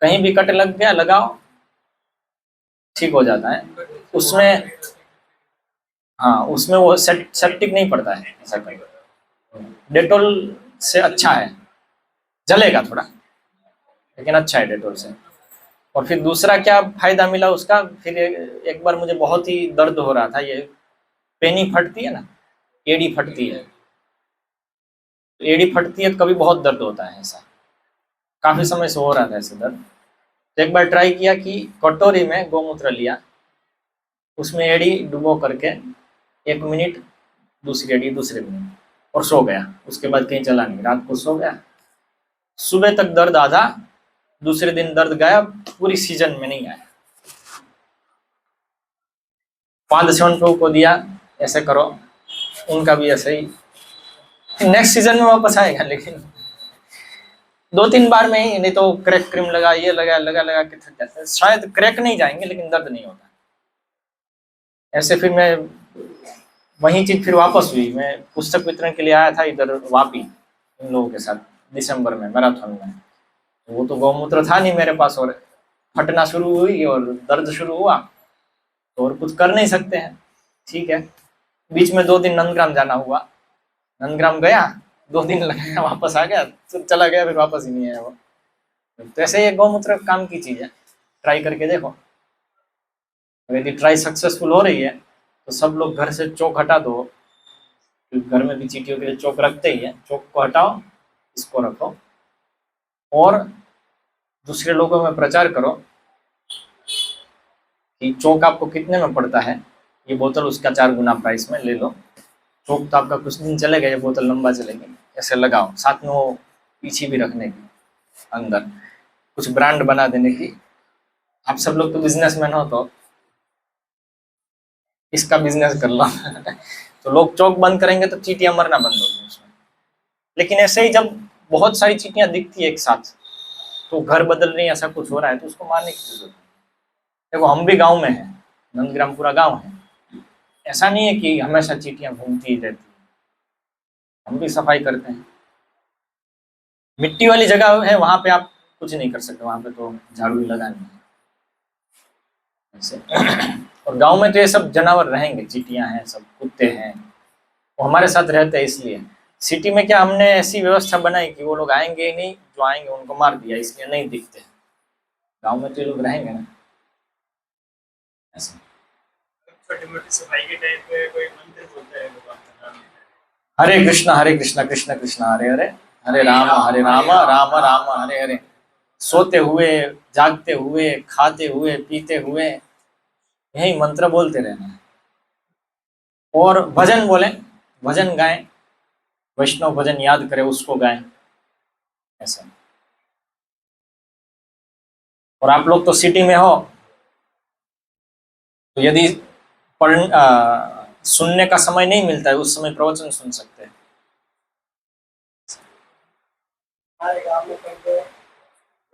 कहीं भी कट लग गया लगाओ, ठीक हो जाता है उसमें। हाँ, उसमें वो सेप्टिक नहीं पड़ता है, ऐसा कहीं डेटोल से अच्छा है, जलेगा थोड़ा लेकिन अच्छा है डेटोल से। और फिर दूसरा क्या फायदा मिला उसका, फिर एक बार मुझे बहुत ही दर्द हो रहा था, ये पेनी फटती है ना, एड़ी फटती है, तो एड़ी फटती है तो कभी बहुत दर्द होता है, ऐसा काफी समय से हो रहा था ऐसे दर्द। तो एक बार ट्राई किया कि कटोरी में गोमूत्र लिया, उसमें एड़ी डुबो करके 1 मिनट, दूसरी एड़ी दूसरे मिनट, और सो गया। उसके बाद कहीं चला नहीं, रात को सो गया, सुबह तक दर्द आधा, दूसरे दिन दर्द गायब, पूरी सीजन में नहीं आया। 5 को दिया, ऐसे करो, उनका भी ऐसे ही, नेक्स्ट सीजन में वापस आएगा, लेकिन 2-3 बार में ही, नहीं तो क्रैक क्रीम लगा, ये लगा लगा लगा के थक जाता है। शायद क्रैक नहीं जाएंगे लेकिन दर्द नहीं होता ऐसे। फिर मैं वही चीज फिर वापस हुई, मैं पुस्तक वितरण के लिए आया था इधर वापी इन लोगों के साथ दिसंबर में मैराथन में, वो तो गौमूत्र था नहीं मेरे पास, और फटना शुरू हुई और दर्द शुरू हुआ, तो और कुछ कर नहीं सकते हैं। ठीक है, बीच में 2 दिन नंदग्राम जाना हुआ, नंदग्राम गया, 2 दिन लगाया, वापस आ गया, फिर चला गया, फिर वापस ही नहीं आया वो। तो ऐसे ये गौमूत्र काम की चीज है, ट्राई करके देखो। और यदि ट्राई सक्सेसफुल हो रही है तो सब लोग घर से चौक हटा दो, क्योंकि घर में भी चींटियों के लिए चौक रखते ही है, चौक को हटाओ, इसको रखो और दूसरे लोगों में प्रचार करो कि चौक आपको कितने में पड़ता है, ये बोतल उसका 4 गुना प्राइस में ले लो। चौक तो आपका कुछ दिन चलेगा, ये बोतल लंबा चलेगी। ऐसे लगाओ, साथ में वो पीछे भी रखने की, अंदर कुछ ब्रांड बना देने की। आप सब लोग तो बिजनेसमैन हो, तो इसका बिजनेस कर लो। तो लोग चौक बंद करेंगे तो चींटियां मरना बंद होगी उसमें। लेकिन ऐसे ही जब बहुत सारी चींटियां दिखती है एक साथ, तो घर बदल रही है, ऐसा कुछ हो रहा है, तो उसको मारने की जरूरत नहीं। देखो हम भी गांव में हैं, नंदग्राम पूरा गांव है, ऐसा नहीं है कि हमेशा चींटियां घूमती ही रहती है, हम भी सफाई करते हैं। मिट्टी वाली जगह है, वहां पे आप कुछ नहीं कर सकते, वहां पे तो झाड़ू ही लगानी है ऐसे। और गांव में तो ये सब जानवर रहेंगे, चींटियां हैं, सब कुत्ते हैं, वो हमारे साथ रहते हैं। इसलिए सिटी में क्या हमने ऐसी व्यवस्था बनाई कि वो लोग आएंगे ही नहीं, जो आएंगे उनको मार दिया, इसलिए नहीं दिखते। गांव में तो ये लोग रहेंगे ना ऐसे। छोटी मोटी सफाई के टाइम पे कोई मंदिर बोलता है लोग आपका नाम हरे कृष्णा कृष्ण कृष्ण हरे हरे, हरे राम राम राम हरे हरे। सोते हुए, जागते हुए, खाते हुए, पीते हुए यही मंत्र बोलते रहना है। और भजन बोलें, भजन गाएं, वैष्णव भजन याद करें, उसको गाएं ऐसा। और आप लोग तो सिटी में हो, तो यदि सुनने का समय नहीं मिलता है, उस समय प्रवचन सुन सकते हैं। हमारे गांव में पहले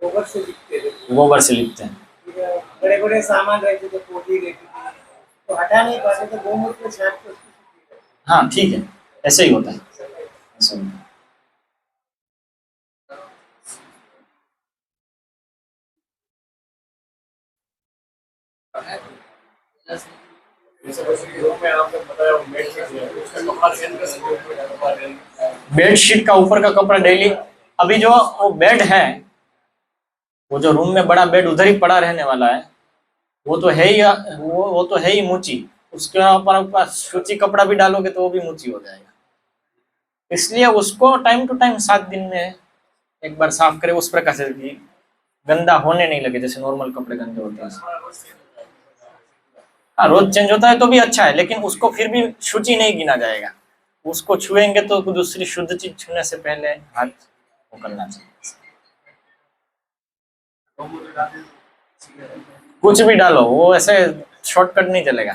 गोबर से लिखते थे, गोबर से लिखते हैं। बड़े बड़े सामान रहते थे, पोटी रहती थी, तो हटा नहीं पाते, तो गोमूत्र को छाप के उसको सुखी करते। हाँ ठीक है, ऐसे ही होता है, ऐसे होता है। बेडशीट का ऊपर का कपड़ा डेली, अभी जो वो बेड है, वो जो रूम में बड़ा बेड उधर ही पड़ा रहने वाला है, वो तो है ही, वो तो है ही मूची। उसके ऊपर सूची कपड़ा भी डालोगे तो वो भी मूची हो जाएगा। इसलिए उसको टाइम टू टाइम 7 दिन में एक बार साफ करें, उस प्रकार से कि गंदा होने नहीं लगे, जैसे नॉर्मल कपड़े गंदे होते हैं। हाँ रोज चेंज होता है तो भी अच्छा है, लेकिन उसको फिर भी शुचि नहीं गिना जाएगा। उसको छुएंगे तो दूसरी शुद्ध चीज छूने से पहले हाथ वो करना चाहिए। कुछ भी डालो, वो ऐसे शॉर्टकट नहीं चलेगा।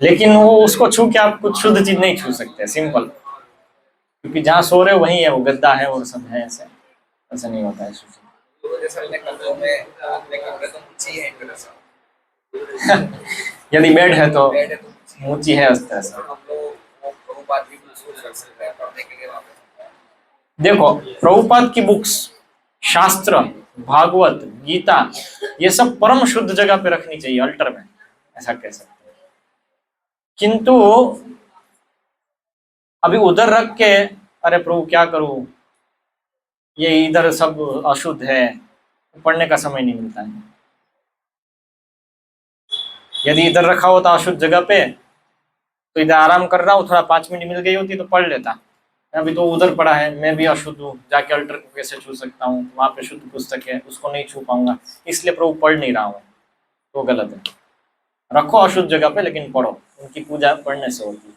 लेकिन वो उसको छू के आप कुछ शुद्ध चीज नहीं छू सकते, सिंपल। क्योंकि जहाँ सो रहे हो वही है, वो गद्दा है और सब है, ऐसे ऐसा नहीं होता है शुचि। तो जैसे अपने कमरों में अपने कमरे तो ऊंची है एक तरह से, यदि बेड है तो बेड है तो ऊंची है उस तरह से। हम लोग वो प्रभुपाद की बुक्स रख सकते हैं पढ़ने के लिए वहाँ पे। देखो प्रभुपाद की बुक्स, शास्त्र, भागवत, गीता, ये सब परम शुद्ध जगह पे रखनी चाहिए, अल्टर में, ऐसा कह सकते हैं। किंतु अभी उधर रख के अरे प्रभु क्या करूं, ये इधर सब अशुद्ध है, पढ़ने का समय नहीं मिलता है। यदि इधर रखा होता अशुद्ध जगह पे, तो इधर आराम कर रहा हूँ, थोड़ा 5 मिनट मिल गई होती तो पढ़ लेता। अभी तो उधर पड़ा है, मैं भी अशुद्ध हूँ, जाके अल्टर को कैसे छू सकता हूँ, वहां पे शुद्ध पुस्तक है, उसको नहीं छू पाऊंगा, इसलिए प्रभु पढ़ नहीं रहा हूँ। तो गलत है, रखो अशुद्ध जगह पे लेकिन पढ़ो, उनकी पूजा पढ़ने से होती है।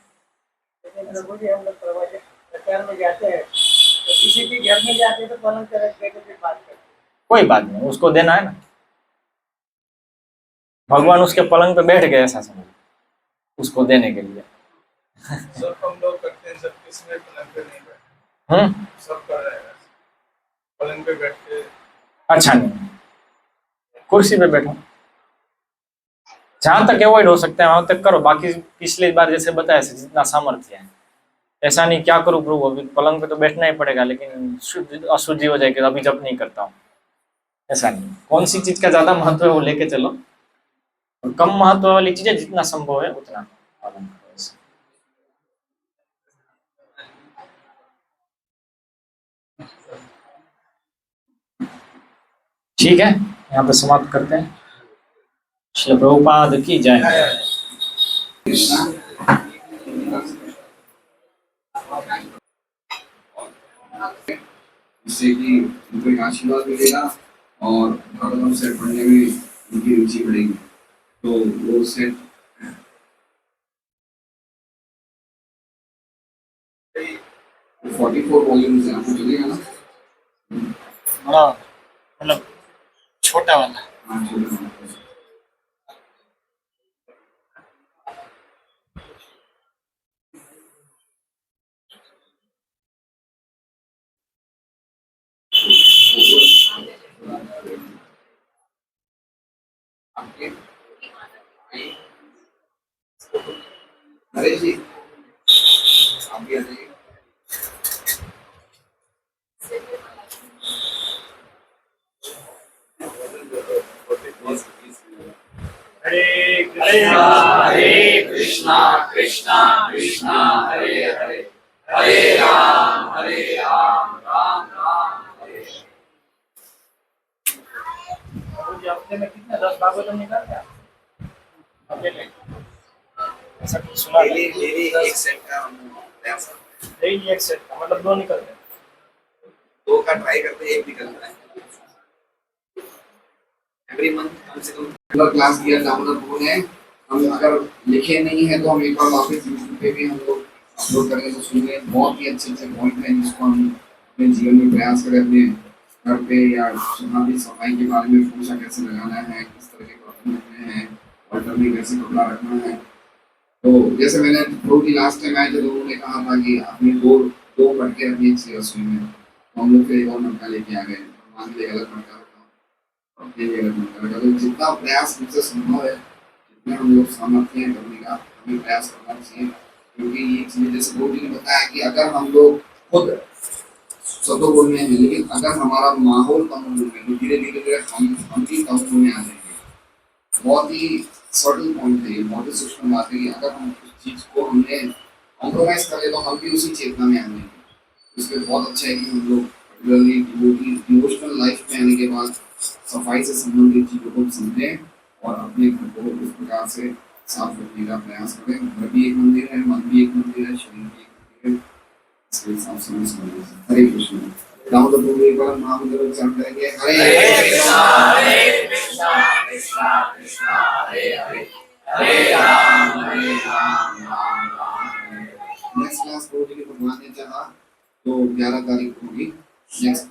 प्रभु जी हम लोग प्रचार में जाते हैं, तो किसी के घर में जाते हैं तो पलंग पे रख के फिर बात करते हैं। कोई बात नहीं, उसको देना है ना, भगवान उसके पलंग पे बैठ गए ऐसा समझ, उसको देने के लिए। सब हम लोग करते हैं, सब किसी में पलंग पे नहीं बैठते, सब कर रहे हैं पलंग पे बैठ के। अच्छा नहीं, कुर्सी पे बैठो, जहां तक अवॉइड हो सकता है वहां तक करो। बाकी पिछली बार जैसे बताया, जितना सामर्थ्य है, ऐसा नहीं क्या करूं प्रभु, अभी पलंग पे तो बैठना ही पड़ेगा, लेकिन शुद्ध अशुद्धि हो जाएगी अभी जब नहीं करता हूँ, ऐसा नहीं। कौन सी चीज का ज्यादा महत्व है वो लेके चलो, और कम महत्व वाली चीजें जितना संभव है उतना पालन करो। ठीक है, यहाँ पे समाप्त करते हैं। श्री प्रभुपाद की जय। जिससे कि उनको एक आशीर्वाद मिलेगा और भागवतम सेट पढ़ने में उनकी रुचि बढ़ेगी। तो वो सेट 44 वॉल्यूम्स है, आपको चलेगा ना? बड़ा मतलब छोटा वाला। हाँ, चलेगा। आपके नरेश जी, आप भी आ जाइए। हरे कृष्णा कृष्णा कृष्णा हरे हरे, हरे राम राम राम हरे। हफ्ते में कितने 10 भागवतम निकाल क्या अकेले? ऐसा कुछ सुना? डेली एक सेट का हम प्रयास करते हैं। डेली एक सेट का मतलब 2 निकलते हैं। 2 का ट्राई करते हैं, 1 निकलता है। एवरी मंथ कम से कम अगर क्लास दिया डाउनलोड हो गए, हम अगर लिखे नहीं है तो हम एक बार वापस यूट्यूब पे भी हम लोग अपलोड करने को सुन रहे हैं। बहुत ही अच्छे अच्छे पॉइंट हैं जिसको हम अपने जीवन में प्रयास करें, अपने घर पे या जहाँ भी सफाई के बारे में पोछा कैसे लगाना है, किस तरह के बर्तन रखने हैं, ऑल्टर में कैसे कपड़ा रखना है। तो जैसे मैंने बहुत ही लास्ट टाइम आए थे लोगों ने कहा था कि अपनी दो मटके रखनी चाहिए रसोई में, तो हम लोग फिर एक और मटका लेके आ गए, भगवान के लिए अलग मटका रखा, अपने लिए अलग मटका रखा। तो जितना प्रयास मुझसे संभव है, जितने हम लोग सामर्थ्य हैं करने का, हमें प्रयास करना चाहिए। क्योंकि ये चीज़ जैसे बहुत ने बताया कि अगर हम लोग खुद सतोगुण में हैं, लेकिन अगर हमारा माहौल तमोगुण में, तो धीरे धीरे हम भी तमोगुण में आ जाएंगे। बहुत ही सटल पॉइंट है ये, बहुत ही सूक्ष्म बात है कि अगर हम उस चीज़ को हमने कॉम्प्रोमाइज कर ले तो हम भी उसी चेतना में आ जाएंगे। इसलिए बहुत अच्छा है कि हम लोग पर्टिकुलरली डिवोशनल लाइफ में आने के बाद सफाई से संबंधित चीज़ों को समझें और अपने घर को इस प्रकार से साफ रखने का प्रयास करें। घर भी एक मंदिर है, मन भी एक मंदिर है, शरीर भी एक मंदिर है, इसलिए साफ समझ। हरे कृष्ण। दाऊद प्रभु एक बार महामंत्र उच्चारण करेंगे। हरे कृष्णा कृष्णा कृष्णा हरे हरे, हरे राम राम राम। नेक्स्ट क्लास को भगवान ने चाहा तो 11 तारीख को होगी नेक्स्ट।